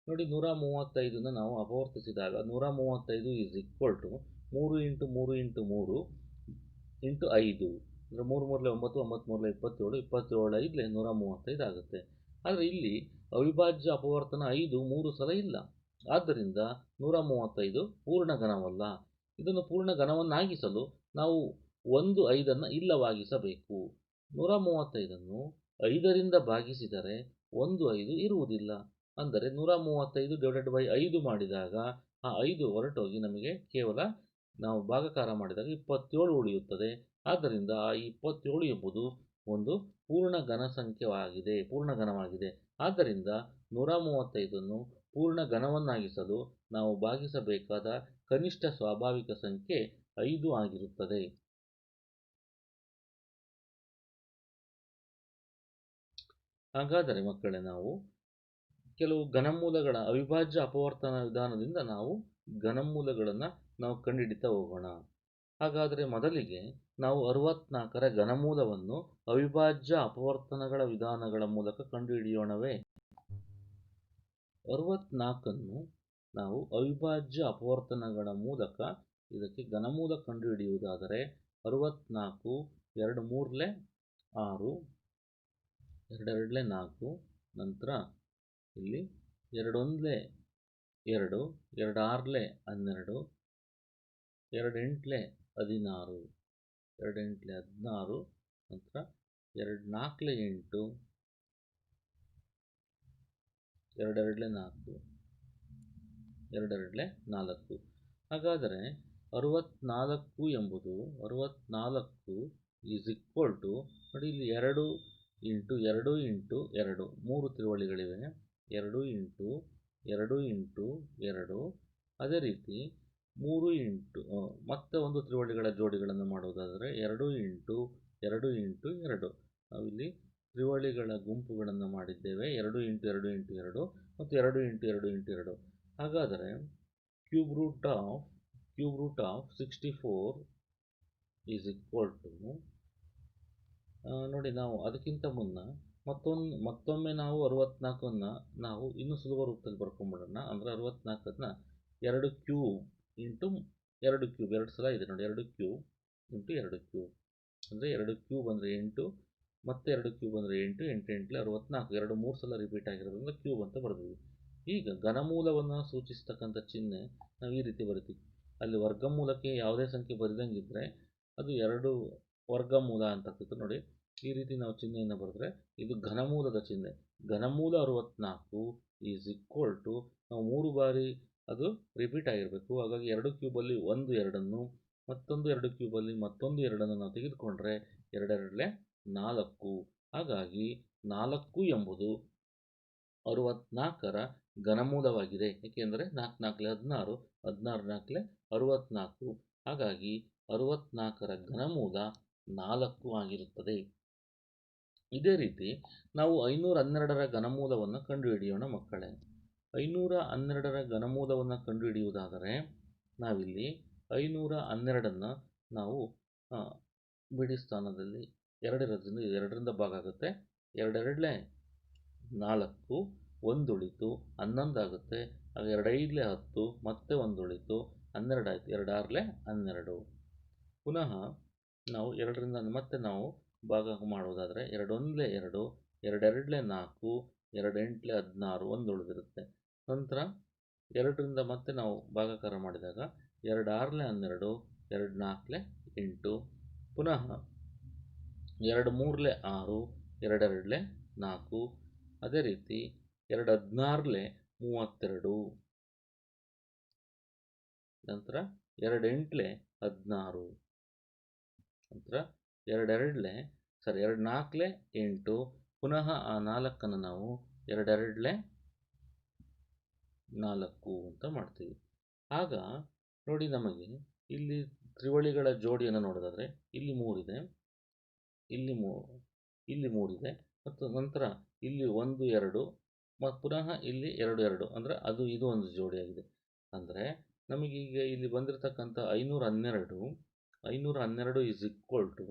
ನೋಡಿ, 135ನ್ನು ನಾವು ಅಪವರ್ತಿಸಿದಾಗ 135 = 3 × 3 × 3 × 5, ಅಂದರೆ 3 3 9, 9 3 27, 27 5 135 ಆಗುತ್ತೆ. ಆದರೆ ಇಲ್ಲಿ ಅವಿಭಾಜ್ಯ ಅಪವರ್ತನ 5 3 ಸಲ ಇಲ್ಲ. ಆದ್ದರಿಂದ 135 ಪೂರ್ಣ ಘನವಲ್ಲ. ಇದನ್ನು ಪೂರ್ಣ ಘನವನ್ನಾಗಿಸಲು ನಾವು 1 5ಅನ್ನು ಇಲ್ಲವಾಗಿಸಬೇಕು. 135ನ್ನು 5ರಿಂದ ಭಾಗಿಸಿದರೆ 1 5 ಇರುವುದಿಲ್ಲ. ಅಂದರೆ 135 ÷ 5 ಮಾಡಿದಾಗ ಆ 5 ಹೊರಟೋಗಿ ನಮಗೆ ಕೇವಲ ನಾವು ಭಾಗಾಕಾರ ಮಾಡಿದಾಗ 27 ಉಳಿಯುತ್ತದೆ. ಆದ್ದರಿಂದ ಆ 27 ಎಂಬುದು ಒಂದು ಪೂರ್ಣ ಘನವಾಗಿದೆ. ಆದ್ದರಿಂದ 135ನ್ನು ಪೂರ್ಣ ಘನವನ್ನಾಗಿಸಲು ನಾವು ಭಾಗಿಸಬೇಕಾದ ಕನಿಷ್ಠ ಸ್ವಾಭಾವಿಕ ಸಂಖ್ಯೆ 5 ಆಗಿರುತ್ತದೆ. ಹಾಗಾದರೆ ಮಕ್ಕಳೇ, ನಾವು ಕೆಲವು ಘನಮೂಲಗಳ ಅವಿಭಾಜ್ಯ ಅಪವರ್ತನ ವಿಧಾನದಿಂದ ನಾವು ಘನಮೂಲಗಳನ್ನು ನಾವು ಕಂಡುಹಿಡಿತಾ ಹೋಗೋಣ. ಹಾಗಾದರೆ ಮೊದಲಿಗೆ ನಾವು 64ರ ಘನಮೂಲವನ್ನು ಅವಿಭಾಜ್ಯ ಅಪವರ್ತನಗಳ ವಿಧಾನಗಳ ಮೂಲಕ ಕಂಡುಹಿಡಿಯೋಣವೇ? 64ನ್ನು ನಾವು ಅವಿಭಾಜ್ಯ ಅಪವರ್ತನಗಳ ಮೂಲಕ ಇದಕ್ಕೆ ಘನಮೂಲ ಕಂಡುಹಿಡಿಯುವುದಾದರೆ 64 2 3 6, 2 2 4, ನಂತರ ಇಲ್ಲಿ 2 1 2, 2 6 12, 2 8 16, 2 8 16, ನಂತರ 2 4 8, 2 2 4, 2 2 4. ಹಾಗಾದರೆ 64 ಎಂಬುದು 64 = ನೋಡಿ, ಇಲ್ಲಿ 2 × 2 × 2 3 ತ್ರಿವಳಿಗಳಿವೆ. 2 × 2 × 2. ಅದೇ ರೀತಿ 3 × ಮತ್ತೆ ಒಂದು ತ್ರಿವಳಿಗಳ ಜೋಡಿಗಳನ್ನು ಮಾಡುವುದಾದರೆ 2 × 2 × 2. ನಾವಿಲ್ಲಿ ತ್ರಿವಳಿಗಳ ಗುಂಪುಗಳನ್ನು ಮಾಡಿದ್ದೇವೆ. 2 × 2 × 2 ಮತ್ತು 2 × 2 × 2. ಹಾಗಾದರೆ ಕ್ಯೂಬ್ ರೂಟ್ ಆಫ್ 64 = ನೋಡಿ, ನಾವು ಅದಕ್ಕಿಂತ ಮುನ್ನ ಮತ್ತೊಮ್ಮೆ ನಾವು 64ನ್ನು ನಾವು ಇನ್ನೂ ಸುಲಭ ರೂಪದಲ್ಲಿ ಬರ್ಕೊಂಡ್ಬಿಡೋಣ. ಅಂದರೆ 64ನ್ನು 2 ಕ್ಯೂಬ್ × 2 ಕ್ಯೂಬ್ 2 ಸಲ ಇದೆ ನೋಡಿ. 2 ಕ್ಯೂಬ್ × 2 ಕ್ಯೂಬ್ ಅಂದರೆ 2 ಕ್ಯೂಬ್ ಅಂದರೆ 8, ಮತ್ತೆ 2 ಕ್ಯೂಬ್ ಅಂದರೆ 8, 8 8 64. 2 3 ಸಲ ರಿಪೀಟ್ ಆಗಿರೋದ್ರಿಂದ ಕ್ಯೂಬ್ ಅಂತ ಬರೆದ್ವಿ. ಈಗ ಘನಮೂಲವನ್ನು ಸೂಚಿಸ್ತಕ್ಕಂಥ ಚಿಹ್ನೆ ನಾವು ಈ ರೀತಿ ಬರಿತೀವಿ. ಅಲ್ಲಿ ವರ್ಗಮೂಲಕ್ಕೆ ಯಾವುದೇ ಸಂಖ್ಯೆ ಬರಿದಂಗಿದ್ರೆ ಅದು 2 ವರ್ಗಮೂಲ ಅಂತ ಆಗ್ತಿತ್ತು ನೋಡಿ. ಈ ರೀತಿ ನಾವು ಚಿಹ್ನೆಯನ್ನು ಬರೆದ್ರೆ ಇದು ಘನಮೂಲದ ಚಿಹ್ನೆ. ಘನಮೂಲ 64 ಈಸ್ ಈಕ್ವಲ್ ಟು, ನಾವು 3 ಬಾರಿ ಅದು ರಿಪೀಟ್ ಆಗಿರಬೇಕು. ಹಾಗಾಗಿ 2 ಕ್ಯೂಬಲ್ಲಿ 1 2 ಮತ್ತೊಂದು 2 ಕ್ಯೂಬಲ್ಲಿ ಮತ್ತೊಂದು 2 ನಾವು ತೆಗೆದುಕೊಂಡ್ರೆ 2 2 4. ಹಾಗಾಗಿ 4 ಎಂಬುದು 64ರ ಘನಮೂಲವಾಗಿದೆ. ಏಕೆಂದರೆ 4 4 16, 16 4 64. ಹಾಗಾಗಿ 64ರ ಘನಮೂಲ 4 ಆಗಿರುತ್ತದೆ. ಇದೇ ರೀತಿ ನಾವು 512ರ ಘನಮೂಲವನ್ನು ಕಂಡುಹಿಡಿಯೋಣ ಮಕ್ಕಳೇ. 512ರ ಘನಮೂಲವನ್ನು ಕಂಡುಹಿಡಿಯುವುದಾದರೆ ನಾವಿಲ್ಲಿ 512ನ್ನು ನಾವು ಬಿಡಿ ಸ್ಥಾನದಲ್ಲಿ 2ರಿಂದ ಭಾಗ ಆಗುತ್ತೆ. 2 2 4, 1 ಉಳಿತು 11 ಆಗುತ್ತೆ. 2 5 10, ಮತ್ತೆ 1 ಉಳಿತು 12 ಆಯಿತು. 2 6 12. ಪುನಃ ನಾವು 2ರಿಂದ ಮತ್ತೆ ನಾವು ಭಾಗ ಮಾಡುವುದಾದರೆ 2 1 2, 2 2 4, 2 8 16, 1 ಉಳಿದಿರುತ್ತೆ. ನಂತರ 2ರಿಂದ ಮತ್ತೆ ನಾವು ಭಾಗಾಕಾರ ಮಾಡಿದಾಗ 2 6 12, 2 4 8, ಪುನಃ 2 3 6, 2 2 4. ಅದೇ ರೀತಿ 2 16 32, ನಂತರ 2 8 16, ನಂತರ 2 4 8, ಪುನಃ ಆ 4ಅನ್ನು ನಾವು 2 2 4 ಅಂತ ಮಾಡ್ತೀವಿ. ಆಗ ನೋಡಿ, ನಮಗೆ ಇಲ್ಲಿ ತ್ರಿವಳಿಗಳ ಜೋಡಿಯನ್ನು ನೋಡೋದಾದರೆ ಇಲ್ಲಿ 3 ಇದೆ, ಇಲ್ಲಿ 3 ಇದೆ, ಮತ್ತು ನಂತರ ಇಲ್ಲಿ 1 2 ಮತ್ತು ಪುನಃ ಇಲ್ಲಿ 2 2, ಅಂದರೆ ಇದು ಒಂದು ಜೋಡಿಯಾಗಿದೆ. ಅಂದರೆ ನಮಗೀಗ ಇಲ್ಲಿ ಬಂದಿರತಕ್ಕಂಥ 512 ಈಸ್ ಈಕ್ವಲ್ ಟು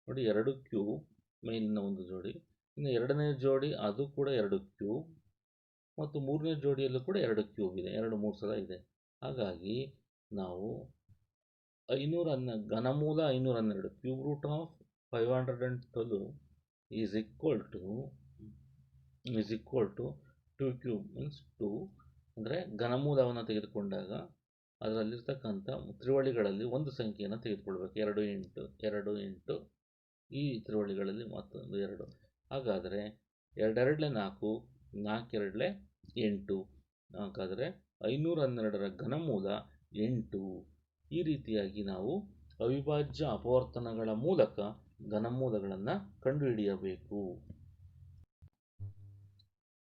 ನೋಡಿ 2 ಕ್ಯೂಬ್ ಮೇಲಿನ ಒಂದು ಜೋಡಿ, ಇನ್ನು ಎರಡನೇ ಜೋಡಿ ಅದು ಕೂಡ 2 ಕ್ಯೂಬ್, ಮತ್ತು ಮೂರನೇ ಜೋಡಿಯಲ್ಲೂ ಕೂಡ 2 ಕ್ಯೂಬ್ ಇದೆ, 2 3 ಸಲ ಇದೆ. ಹಾಗಾಗಿ ನಾವು ಘನಮೂಲ 512 cube root of 512 is equal to 2 cube means 2. ಅಂದರೆ ಘನಮೂಲವನ್ನು ತೆಗೆದುಕೊಂಡಾಗ ಅದರಲ್ಲಿರ್ತಕ್ಕಂಥ ತ್ರಿವಳಿಗಳಲ್ಲಿ ಒಂದು ಸಂಖ್ಯೆಯನ್ನು ತೆಗೆದುಕೊಳ್ಬೇಕು. 2 8 2 8, ಈ ತ್ರಿವಳಿಗಳಲ್ಲಿ ಮತ್ತೊಂದು 2. ಹಾಗಾದರೆ 2 2 4, 4 2 8. ಹಾಗಾದರೆ 512ರ ಘನಮೂಲ 8. ಈ ರೀತಿಯಾಗಿ ನಾವು ಅವಿಭಾಜ್ಯ ಅಪವರ್ತನಗಳ ಮೂಲಕ ಘನಮೂಲಗಳನ್ನು ಕಂಡುಹಿಡಿಯಬೇಕು.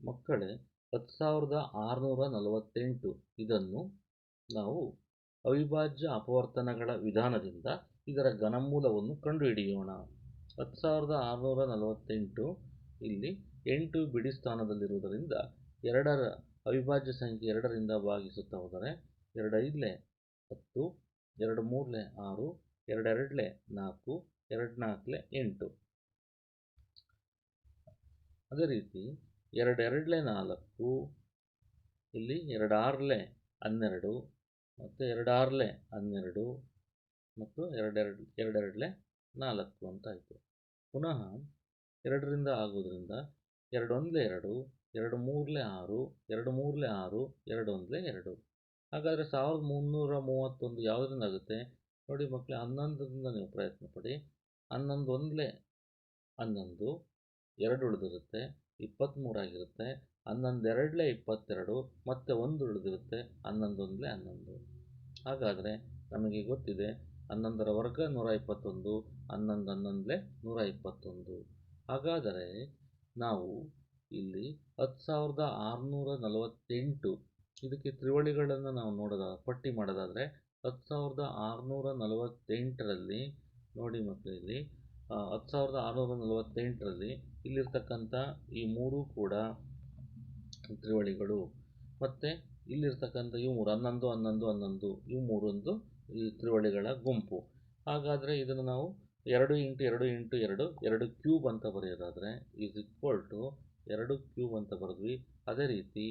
ಮಕ್ಕಳೇ, 10648 ಇದನ್ನು ನಾವು ಅವಿಭಾಜ್ಯ ಅಪವರ್ತನಗಳ ವಿಧಾನದಿಂದ ಇದರ ಘನಮೂಲವನ್ನು ಕಂಡುಹಿಡಿಯೋಣ. 10648 ಇಲ್ಲಿ 8 ಬಿಡಿ ಸ್ಥಾನದಲ್ಲಿರುವುದರಿಂದ 2ರ ಅವಿಭಾಜ್ಯ ಸಂಖ್ಯೆ 2ರಿಂದ ಭಾಗಿಸುತ್ತಾ ಹೋದರೆ 2 5 10, 2 3 6, 2 2 4, 2 4 8. ಅದೇ ರೀತಿ 2 2 4, ಇಲ್ಲಿ 2 6 12, ಮತ್ತು 2 6 12, ಮತ್ತು 2 2 4 ಅಂತ ಆಯಿತು. ಪುನಃ 2ರಿಂದ ಆಗುವುದರಿಂದ 2 1 2, 2 3 6, 2 3 6, 2 1 2. ಹಾಗಾದರೆ 1331 ಯಾವುದರಿಂದ ಆಗುತ್ತೆ ನೋಡಿ ಮಕ್ಕಳೇ, 11ರಿಂದ ನೀವು ಪ್ರಯತ್ನ ಪಡಿ. 11 1 11, 2 ಉಳಿದಿರುತ್ತೆ 23 ಆಗಿರುತ್ತೆ. 11 2 22, ಮತ್ತೆ 1 ಉಳಿದಿರುತ್ತೆ 11 1 11. ಹಾಗಾದರೆ ನಮಗೆ ಗೊತ್ತಿದೆ 11ರ ವರ್ಗ 121, 11 11 121. ಹಾಗಾದರೆ ನಾವು ಇಲ್ಲಿ 10648 ಇದಕ್ಕೆ ತ್ರಿವಳಿಗಳನ್ನು ನಾವು ಪಟ್ಟಿ ಮಾಡೋದಾದರೆ 10648ರಲ್ಲಿ ನೋಡಿ ಮಕ್ಕಳು, ಇಲ್ಲಿ 10648ರಲ್ಲಿ ಇಲ್ಲಿರ್ತಕ್ಕಂಥ ಈ 3 ಕೂಡ ತ್ರಿವಳಿಗಳು, ಮತ್ತು ಇಲ್ಲಿರ್ತಕ್ಕಂಥ ಇವು 3 11 11 11 ಇವು 3 ಈ ತ್ರಿವಳಿಗಳ ಗುಂಪು. ಹಾಗಾದರೆ ಇದನ್ನು ನಾವು 2 × 2 × 2 2 ಕ್ಯೂಬ್ ಅಂತ ಬರೆಯೋದಾದರೆ ಈಸ್ ಈಕ್ವಲ್ ಟು 2 ಕ್ಯೂಬ್ ಅಂತ ಬರೆದ್ವಿ. ಅದೇ ರೀತಿ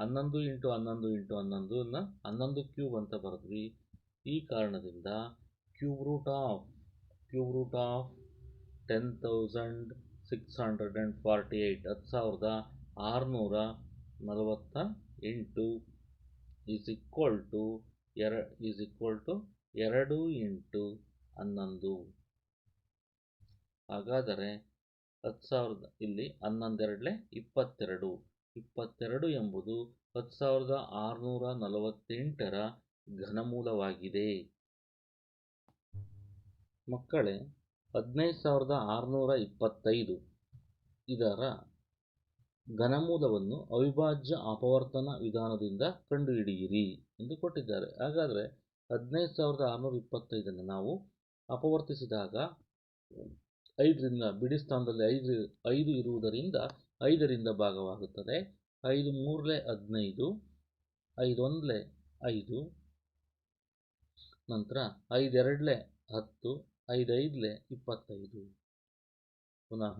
11 × 11 × 11 11 ಕ್ಯೂಬ್ ಅಂತ ಬರೆದ್ವಿ. ಈ ಕಾರಣದಿಂದ cube root of 10,648 10648 is equal to 2 × 11. ಹಾಗಾದರೆ 10,000 ಇಲ್ಲಿ 11 22. 22 ಎಂಬುದು 10,648ರ ಘನಮೂಲವಾಗಿದೆ. ಮಕ್ಕಳೇ, 15,625 ಇದರ ಘನಮೂಲವನ್ನು ಅವಿಭಾಜ್ಯ ಅಪವರ್ತನ ವಿಧಾನದಿಂದ ಕಂಡುಹಿಡಿಯಿರಿ ಎಂದು ಕೊಟ್ಟಿದ್ದಾರೆ. ಹಾಗಾದರೆ 15,625 ನಾವು ಅಪವರ್ತಿಸಿದಾಗ 5ರಿಂದ ಬಿಡಿ ಸ್ಥಾನದಲ್ಲಿ 5 ಇರುವುದರಿಂದ 5ರಿಂದ ಭಾಗವಾಗುತ್ತದೆ. 5 3 15, 5 1 5, ನಂತರ 5 2 10, 5 5 25. ಪುನಃ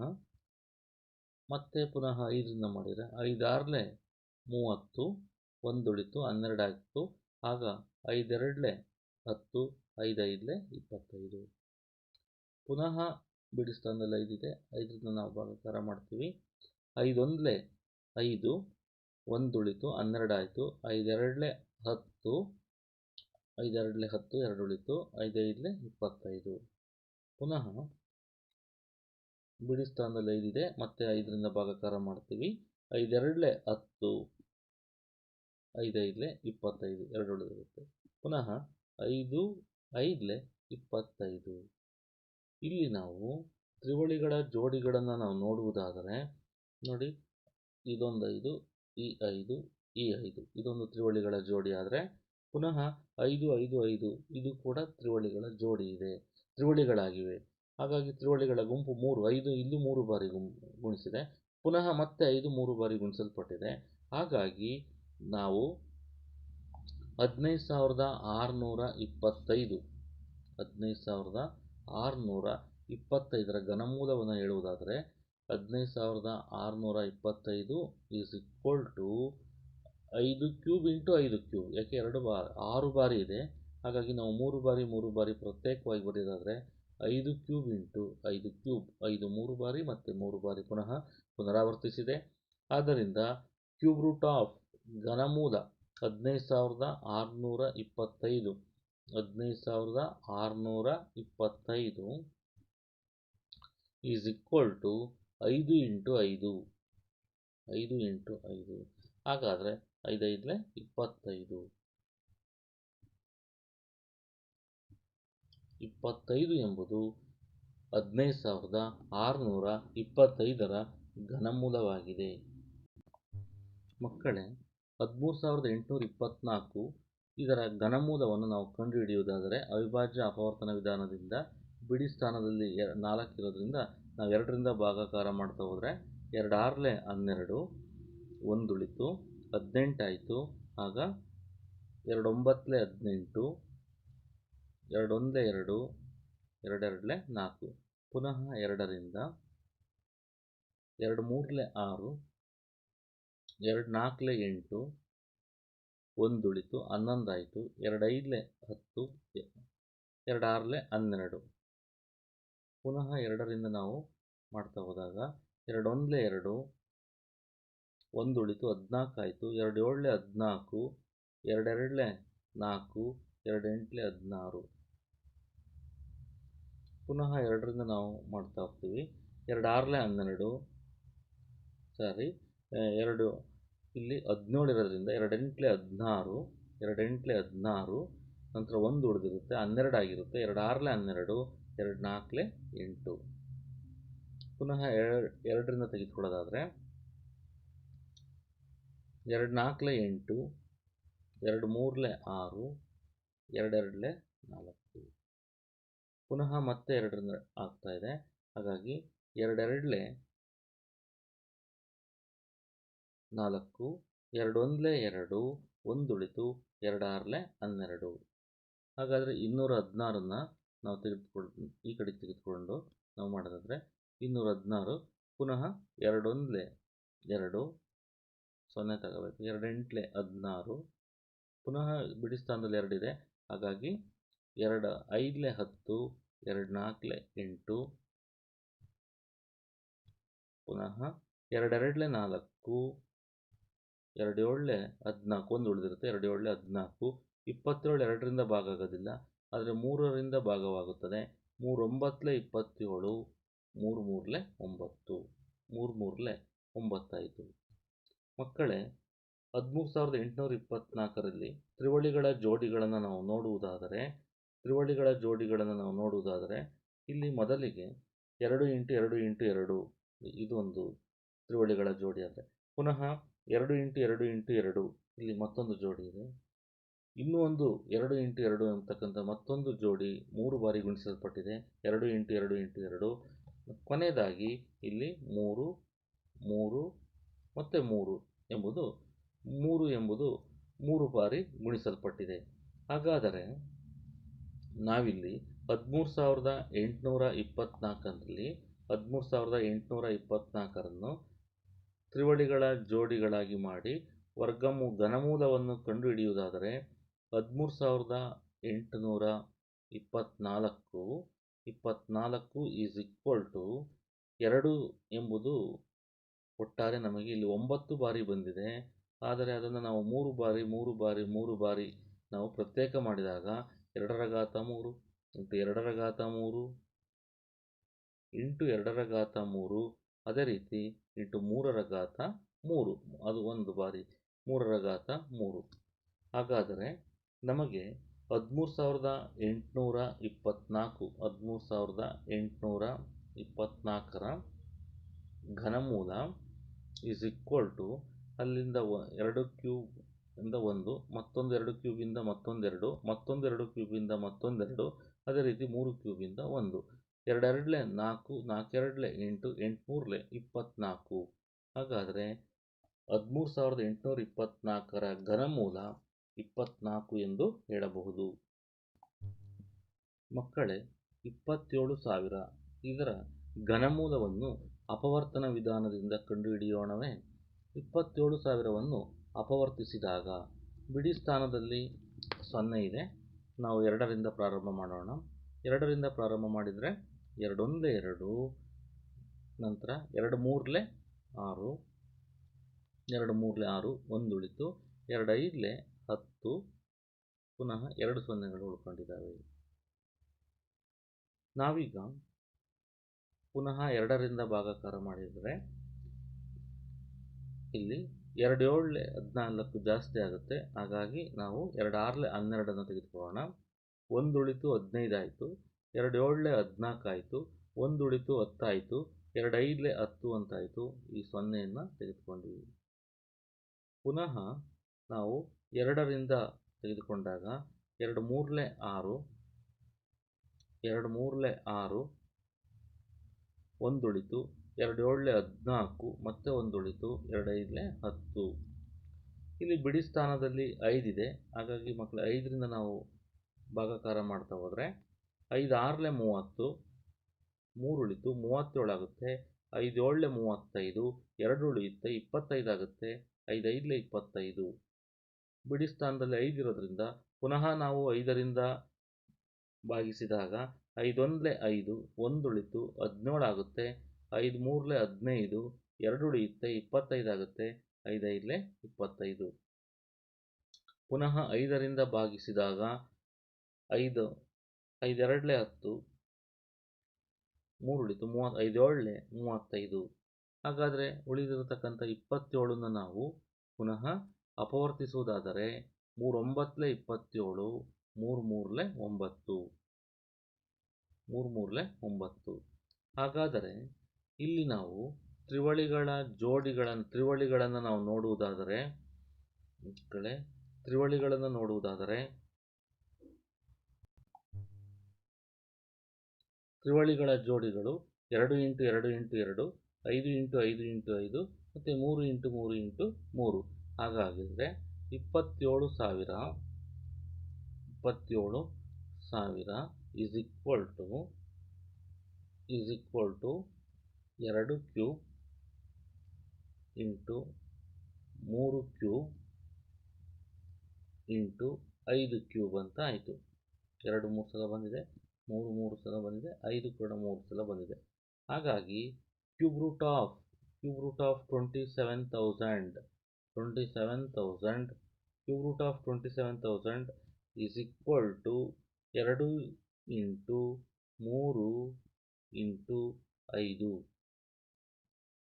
5ರಿಂದ ಮಾಡಿದರೆ 5 6 30, 1 ಉಳಿತು 12 ಆಯಿತು. ಆಗ 5 2 10, 5 5 25. ಪುನಃ ಬಿಡಿ ಸ್ಥಾನದಲ್ಲಿ 5 ಇದೆ, 5ರಿಂದ ನಾವು ಭಾಗಾಕಾರ ಮಾಡ್ತೀವಿ. 5 1 5, 1 ಉಳಿತು 12 ಆಯಿತು. 5 2 10, 5 2 10, 2 ಉಳಿತು 5 5 25. ಪುನಃ ಬಿಡಿ ಸ್ಥಾನದಲ್ಲಿ 5 ಇದೆ, ಮತ್ತೆ 5ರಿಂದ ಭಾಗಾಕಾರ ಮಾಡ್ತೀವಿ. 5 2 10, 5 5 25, 2 ಉಳಿದಿರುತ್ತೆ. ಪುನಃ 5 5 25. ಇಲ್ಲಿ ನಾವು ತ್ರಿವಳಿಗಳ ಜೋಡಿಗಳನ್ನು ನಾವು ನೋಡುವುದಾದರೆ ನೋಡಿ, ಇದೊಂದು 5, ಈ 5, ಈ 5 ಇದೊಂದು ತ್ರಿವಳಿಗಳ ಜೋಡಿ ಆದರೆ ಪುನಃ 5 5 5 ಇದು ಕೂಡ ತ್ರಿವಳಿಗಳಾಗಿವೆ. ಹಾಗಾಗಿ ತ್ರಿವಳಿಗಳ ಗುಂಪು 3. 5 ಇಲ್ಲಿ 3 ಬಾರಿ ಗುಣಿಸಿದೆ, ಪುನಃ ಮತ್ತೆ 5 3 ಬಾರಿ ಗುಣಿಸಲ್ಪಟ್ಟಿದೆ. ಹಾಗಾಗಿ ನಾವು 15,625ರ ಘನಮೂಲವನ್ನು ಹೇಳುವುದಾದರೆ 15,625 is equal to 5 cube into 5 cube. ಯಾಕೆ 6 ಬಾರಿ ಇದೆ, ಹಾಗಾಗಿ ನಾವು 3 ಬಾರಿ ಪ್ರತ್ಯೇಕವಾಗಿ ಬರೆಯೋದಾದರೆ 5 ಕ್ಯೂಬ್ ಇಂಟು 5 ಕ್ಯೂಬ್. 5 3 ಬಾರಿ ಮತ್ತು 3 ಬಾರಿ ಪುನಃ ಪುನರಾವರ್ತಿಸಿದೆ. ಆದ್ದರಿಂದ ಕ್ಯೂಬ್ ರೂಟ್ ಆಫ್ ಘನಮೂಲ 15,625 ಈಸ್ ಈಕ್ವಲ್ ಟು 5 ಇಂಟು 5. ಹಾಗಾದರೆ 5 5 25. 25 ಎಂಬುದು 15,625ರ ಘನಮೂಲವಾಗಿದೆ. ಮಕ್ಕಳೇ, 13,824 ಇದರ ಘನಮೂಲವನ್ನು ನಾವು ಕಂಡುಹಿಡಿಯುವುದಾದರೆ ಅವಿಭಾಜ್ಯ ಅಪವರ್ತನ ವಿಧಾನದಿಂದ ಬಿಡಿ ಸ್ಥಾನದಲ್ಲಿ 4 ಇರೋದ್ರಿಂದ ನಾವು 2ರಿಂದ ಭಾಗಾಕಾರ ಮಾಡ್ತಾ ಹೋದರೆ 2 6 12, 1 ಉಳಿತು 18 ಆಯಿತು. ಆಗ 2 9 18, 2 1 2, 2 2 4. ಪುನಃ 2ರಿಂದ 2 3 6, 2 4 8, 1 ಉಳಿತು 11 ಆಯಿತು. 2 5 10, 2 6 12. ಪುನಃ 2ರಿಂದ ನಾವು ಮಾಡ್ತಾ ಹೋದಾಗ 2 1 2, 1 ಉಳಿತು 14 ಆಯಿತು. 2 7 14, 2 2 4, 2 8 16. ಪುನಃ 2ರಿಂದ ನಾವು ಮಾಡ್ತಾ ಹೋಗ್ತೀವಿ. 2 6 12, ಎರಡು ಇಲ್ಲಿ 17 ಇರೋದ್ರಿಂದ 2 8 16, 2 8 16, ನಂತರ 1 ಉಳಿದಿರುತ್ತೆ 12 ಆಗಿರುತ್ತೆ. 2 6 12, 2 4 8. ಪುನಃ 2ರಿಂದ ತೆಗೆದುಕೊಳ್ಳೋದಾದರೆ 2 4 8, 2 3 6, 2 2 4. ಪುನಃ ಮತ್ತೆ 2ರಿಂದ ಆಗ್ತಾ ಇದೆ. ಹಾಗಾಗಿ 2 2 4, 2 1 2, 1 ಉಳಿತು 2 6 12. ಹಾಗಾದರೆ 216ನ್ನು ನಾವು ಈ ಕಡೆ ತೆಗೆದುಕೊಂಡು ನಾವು ಮಾಡೋದಾದರೆ 216. ಪುನಃ 2 1 2, 0 ತಗೋಬೇಕು. 2 8 16, ಪುನಃ ಬಿಡಿ ಸ್ಥಾನದಲ್ಲಿ 2 ಇದೆ. ಹಾಗಾಗಿ 2 5 10, 2 4 8, ಪುನಃ 2 2 4, 2 7 14, 1 ಉಳಿದಿರುತ್ತೆ. 2 7 14. 27 2ರಿಂದ ಭಾಗ ಆಗೋದಿಲ್ಲ, ಆದರೆ 3ರಿಂದ ಭಾಗವಾಗುತ್ತದೆ. 3 9 27, ಮೂರು ಮೂರಲೆ 9, ಮೂರು ಮೂರಲೆ 9 ಮಕ್ಕಳೇ, 13,824ರಲ್ಲಿ ತ್ರಿವಳಿಗಳ ಜೋಡಿಗಳನ್ನು ನಾವು ನೋಡುವುದಾದರೆ ಇಲ್ಲಿ ಮೊದಲಿಗೆ 2 × 2 × 2 ಇದೊಂದು ತ್ರಿವಳಿಗಳ ಜೋಡಿ ಆದರೆ ಪುನಃ 2 × 2 × 2 ಇಲ್ಲಿ ಮತ್ತೊಂದು ಜೋಡಿ ಇದೆ. ಇನ್ನೂ ಒಂದು 2 × 2 ಅಂತಕ್ಕಂಥ ಮತ್ತೊಂದು ಜೋಡಿ 3 ಬಾರಿ ಗುಣಿಸಲ್ಪಟ್ಟಿದೆ. 2 × 2 × 2 ಕೊನೆಯದಾಗಿ ಇಲ್ಲಿ 3 3 ಮತ್ತು 3 ಎಂಬುದು 3 ಬಾರಿ ಗುಣಿಸಲ್ಪಟ್ಟಿದೆ. ಹಾಗಾದರೆ ನಾವಿಲ್ಲಿ 13,824ರಲ್ಲಿ ತ್ರಿವಳಿಗಳ ಜೋಡಿಗಳಾಗಿ ಮಾಡಿ ಘನಮೂಲವನ್ನು ಕಂಡುಹಿಡಿಯುವುದಾದರೆ 13,824 ಈಸ್ ಈಕ್ವಲ್ ಟು 2 ಎಂಬುದು ಒಟ್ಟಾರೆ ನಮಗೆ ಇಲ್ಲಿ 9 ಬಾರಿ ಬಂದಿದೆ. ಆದರೆ ಅದನ್ನು ನಾವು 3 ಬಾರಿ ನಾವು ಪ್ರತ್ಯೇಕ ಮಾಡಿದಾಗ 2⁻³ × 2⁻³ ಅದೇ ರೀತಿ × 3⁻³ ಅದು ಒಂದು ಬಾರಿ 3⁻³ ಹಾಗಾದರೆ ನಮಗೆ 13,824ರ ಘನಮೂಲ ಈಸ್ ಈಕ್ವಲ್ ಟು ಅಲ್ಲಿಂದ 2 ಕ್ಯೂಬಿಂದ 1, ಮತ್ತೊಂದು 2 ಕ್ಯೂಬಿಂದ ಮತ್ತೊಂದು 2, ಮತ್ತೊಂದು 2 ಕ್ಯೂಬಿಂದ ಮತ್ತೊಂದು 2, ಅದೇ ರೀತಿ 3 ಕ್ಯೂಬಿಂದ 1, 2 2 4, 4 2 8, 8 3 24. ಹಾಗಾದರೆ 13,824ರ ಘನಮೂಲ 24 ಎಂದು ಹೇಳಬಹುದು. ಮಕ್ಕಳೇ, 27,000 ಇದರ ಘನಮೂಲವನ್ನು ಅಪವರ್ತನ ವಿಧಾನದಿಂದ ಕಂಡುಹಿಡಿಯೋಣವೇ? 27,000ವನ್ನು ಅಪವರ್ತಿಸಿದಾಗ ಬಿಡಿ ಸ್ಥಾನದಲ್ಲಿ 0 ಇದೆ. ನಾವು 2ರಿಂದ ಪ್ರಾರಂಭ ಮಾಡೋಣ. 2ರಿಂದ ಪ್ರಾರಂಭ ಮಾಡಿದರೆ 2 1 2, ನಂತರ 2 3 6, 2 3 6 1 ಉಳಿತು, 2 5 10, ಪುನಃ 2 ಸೊನ್ನೆಗಳು ಉಳ್ಕೊಂಡಿದ್ದಾವೆ. ನಾವೀಗ ಪುನಃ 2ರಿಂದ ಭಾಗಾಕಾರ ಮಾಡಿದರೆ ಇಲ್ಲಿ 2 7 14 ಜಾಸ್ತಿ ಆಗುತ್ತೆ. ಹಾಗಾಗಿ ನಾವು 2 6 12 ತೆಗೆದುಕೊಳ್ಳೋಣ. 1 ಉಳಿತು 15 ಆಯಿತು, 2 7 14 ಆಯಿತು, 1 ಉಳಿತು 10 ಆಯಿತು, 2 5 10 ಅಂತಾಯಿತು. ಈ 0ಯನ್ನು ತೆಗೆದುಕೊಂಡ್ವಿ. ಪುನಃ ನಾವು 2ರಿಂದ ತೆಗೆದುಕೊಂಡಾಗ 2 3 6, 2 3 6, 1 ಉಳಿತು, 2 7 14, ಮತ್ತೆ 1 ಉಳಿತು, 2 5 10. ಇಲ್ಲಿ ಬಿಡಿ ಸ್ಥಾನದಲ್ಲಿ 5 ಇದೆ. ಹಾಗಾಗಿ ಮಕ್ಕಳು 5ರಿಂದ ನಾವು ಭಾಗಾಕಾರ ಮಾಡ್ತಾ ಹೋದರೆ 5 6 30, 3 ಉಳಿತು 37 ಆಗುತ್ತೆ, 5 7 35, 2 ಉಳಿಯುತ್ತೆ 25 ಆಗುತ್ತೆ, 5 5 25. ಬಿಡಿ ಸ್ಥಾನದಲ್ಲಿ 5 ಇರೋದ್ರಿಂದ ಪುನಃ ನಾವು 5ರಿಂದ ಭಾಗಿಸಿದಾಗ 5 1 5, 1 ಉಳಿತು 17 ಆಗುತ್ತೆ, 5 3 15, 2 ಉಳಿಯುತ್ತೆ 25 ಆಗುತ್ತೆ, 5 5 25. ಪುನಃ 5ರಿಂದ ಭಾಗಿಸಿದಾಗ 5 5 2 10, 3 ಉಳಿತು 5 7 35. ಹಾಗಾದರೆ ಉಳಿದಿರತಕ್ಕಂಥ 27ನ್ನು ನಾವು ಪುನಃ ಅಪವರ್ತಿಸುವುದಾದರೆ 3 9 27, 3 3 9. ಹಾಗಾದರೆ ಇಲ್ಲಿ ನಾವು ತ್ರಿವಳಿಗಳನ್ನು ನಾವು ನೋಡುವುದಾದರೆ ತ್ರಿವಳಿಗಳ ಜೋಡಿಗಳು 2 × 2 × 2, 5 × 5 × 5 ಮತ್ತು 3 × 3 × 3. ಹಾಗಾಗಿದ್ರೆ 27,000 is equal to 2 cube into 3 cube into 5 cube ಅಂತ ಆಯಿತು. 2 3 ಸಲ ಬಂದಿದೆ, 3 3 ಸಲ ಬಂದಿದೆ, 5 ಕೂಡ 3 ಸಲ ಬಂದಿದೆ. ಹಾಗಾಗಿ cube root of 27,000 cube root of 27,000 is equal to 2 × 3 × 5.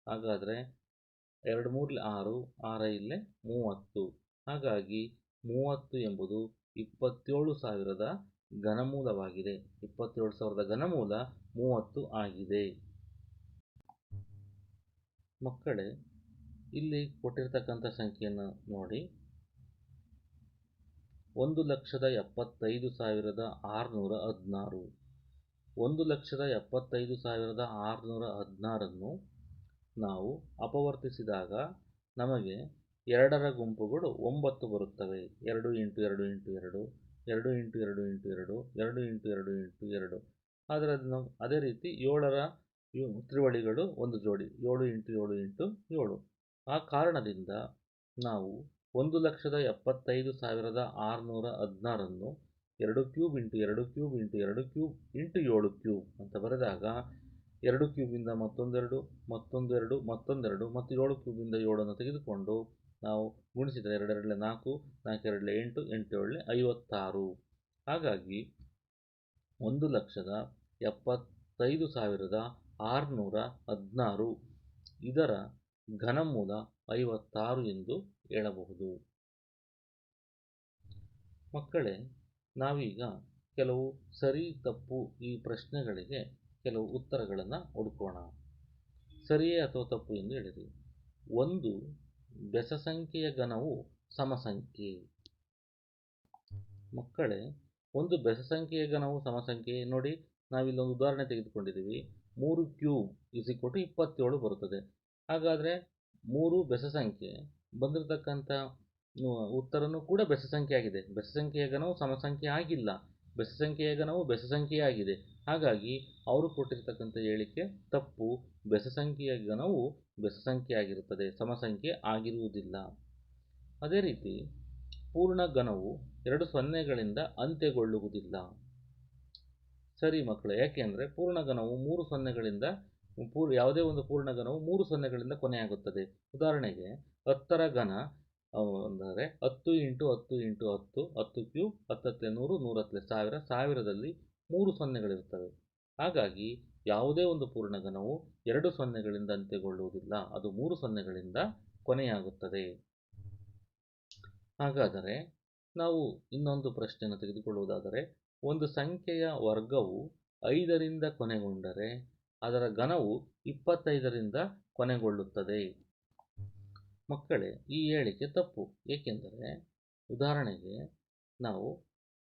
ಹಾಗಾದರೆ 2 3 6, 6 30. ಹಾಗಾಗಿ 30 ಎಂಬುದು 27,000ದ ಘನಮೂಲವಾಗಿದೆ. 27,000ದ ಘನಮೂಲ 30 ಆಗಿದೆ. ಮಕ್ಕಳೇ, ಇಲ್ಲಿ ಕೊಟ್ಟಿರ್ತಕ್ಕಂಥ ಸಂಖ್ಯೆಯನ್ನು ನೋಡಿ. 1,75,616. 1,75,616 ನಾವು ಅಪವರ್ತಿಸಿದಾಗ ನಮಗೆ 2ರ ಗುಂಪುಗಳು 9 ಬರುತ್ತವೆ. 2 × 2 × 2, 2 × 2 × 2, 2 × 2 × 2. ಆದರೆ ಅದೇ ರೀತಿ 7ರ ತ್ರಿವಳಿಗಳು ಒಂದು ಜೋಡಿ, 7 × 7 × 7. ಆ ಕಾರಣದಿಂದ ನಾವು 1,75,616 2³ × 2³ × 2³ × 7³ ಅಂತ ಬರೆದಾಗ 2³ ಇಂದ ಮತ್ತೊಂದು 2, ಮತ್ತೊಂದು 2, ಮತ್ತೊಂದು 2 ಮತ್ತು 7³ ಇಂದ 7 ತೆಗೆದುಕೊಂಡು ನಾವು ಗುಣಿಸಿದರೆ 2 2 4, 4 2 8, 8 7 56. ಹಾಗಾಗಿ 1,75,616 ಇದರ ಘನಮೂಲ 56 ಎಂದು ಹೇಳಬಹುದು. ಮಕ್ಕಳೇ, ನಾವೀಗ ಕೆಲವು ಸರಿ ತಪ್ಪು ಈ ಪ್ರಶ್ನೆಗಳಿಗೆ ಕೆಲವು ಉತ್ತರಗಳನ್ನು ಹುಡುಕೋಣ. ಸರಿಯೇ ಅಥವಾ ತಪ್ಪು ಎಂದು ಹೇಳಿರಿ. ಒಂದು ಬೆಸಸಂಖ್ಯೆಯ ಘನವು ಸಮಸಂಖ್ಯೆ. ಮಕ್ಕಳೇ, ಒಂದು ಬೆಸಸಂಖ್ಯೆಯ ಘನವು ಸಮಸಂಖ್ಯೆ. ನೋಡಿ, ನಾವಿಲ್ಲೊಂದು ಉದಾಹರಣೆ ತೆಗೆದುಕೊಂಡಿದ್ದೀವಿ. 3³ = 27 ಬರುತ್ತದೆ. ಹಾಗಾದರೆ 3 ಬೆಸಸಂಖ್ಯೆ, ಬಂದಿರತಕ್ಕಂಥ ಉತ್ತರನೂ ಕೂಡ ಬೆಸಸಂಖ್ಯೆ ಆಗಿದೆ. ಬೆಸಸಂಖ್ಯೆಯ ಘನವು ಸಮಸಂಖ್ಯೆ ಆಗಿಲ್ಲ, ಬೆಸಸಂಖ್ಯೆಯ ಘನವು ಬೆಸಸಂಖ್ಯೆ ಆಗಿದೆ. ಹಾಗಾಗಿ ಅವರು ಕೊಟ್ಟಿರ್ತಕ್ಕಂಥ ಹೇಳಿಕೆ ತಪ್ಪು. ಬೆಸಸಂಖ್ಯೆಯ ಘನವು ಬೆಸಸಂಖ್ಯೆ ಆಗಿರುತ್ತದೆ, ಸಮಸಂಖ್ಯೆ ಆಗಿರುವುದಿಲ್ಲ. ಅದೇ ರೀತಿ ಪೂರ್ಣ ಘನವು 2 ಸೊನ್ನೆಗಳಿಂದ ಅಂತ್ಯಗೊಳ್ಳುವುದಿಲ್ಲ. ಸರಿ ಮಕ್ಕಳು, ಯಾಕೆಂದರೆ ಪೂರ್ಣ ಘನವು 3 ಸೊನ್ನೆಗಳಿಂದ ಯಾವುದೇ ಒಂದು ಪೂರ್ಣ ಘನವು 3 ಸೊನ್ನೆಗಳಿಂದ ಕೊನೆಯಾಗುತ್ತದೆ. ಉದಾಹರಣೆಗೆ 10ರ ಘನ ಅಂದರೆ 10 × 10 × 10, 10³ 10 100, 100 1000, 1000ದಲ್ಲಿ 3 ಸೊನ್ನೆಗಳಿರುತ್ತವೆ. ಹಾಗಾಗಿ ಯಾವುದೇ ಒಂದು ಪೂರ್ಣ ಘನವು 2 ಸೊನ್ನೆಗಳಿಂದ ಅಂತ್ಯಗೊಳ್ಳುವುದಿಲ್ಲ, ಅದು 3 ಸೊನ್ನೆಗಳಿಂದ ಕೊನೆಯಾಗುತ್ತದೆ. ಹಾಗಾದರೆ ನಾವು ಇನ್ನೊಂದು ಪ್ರಶ್ನೆಯನ್ನು ತೆಗೆದುಕೊಳ್ಳುವುದಾದರೆ, ಒಂದು ಸಂಖ್ಯೆಯ ವರ್ಗವು 5ರಿಂದ ಕೊನೆಗೊಂಡರೆ ಅದರ ಘನವು 25ರಿಂದ ಕೊನೆಗೊಳ್ಳುತ್ತದೆ. ಮಕ್ಕಳೇ, ಈ ಹೇಳಿಕೆ ತಪ್ಪು. ಏಕೆಂದರೆ ಉದಾಹರಣೆಗೆ ನಾವು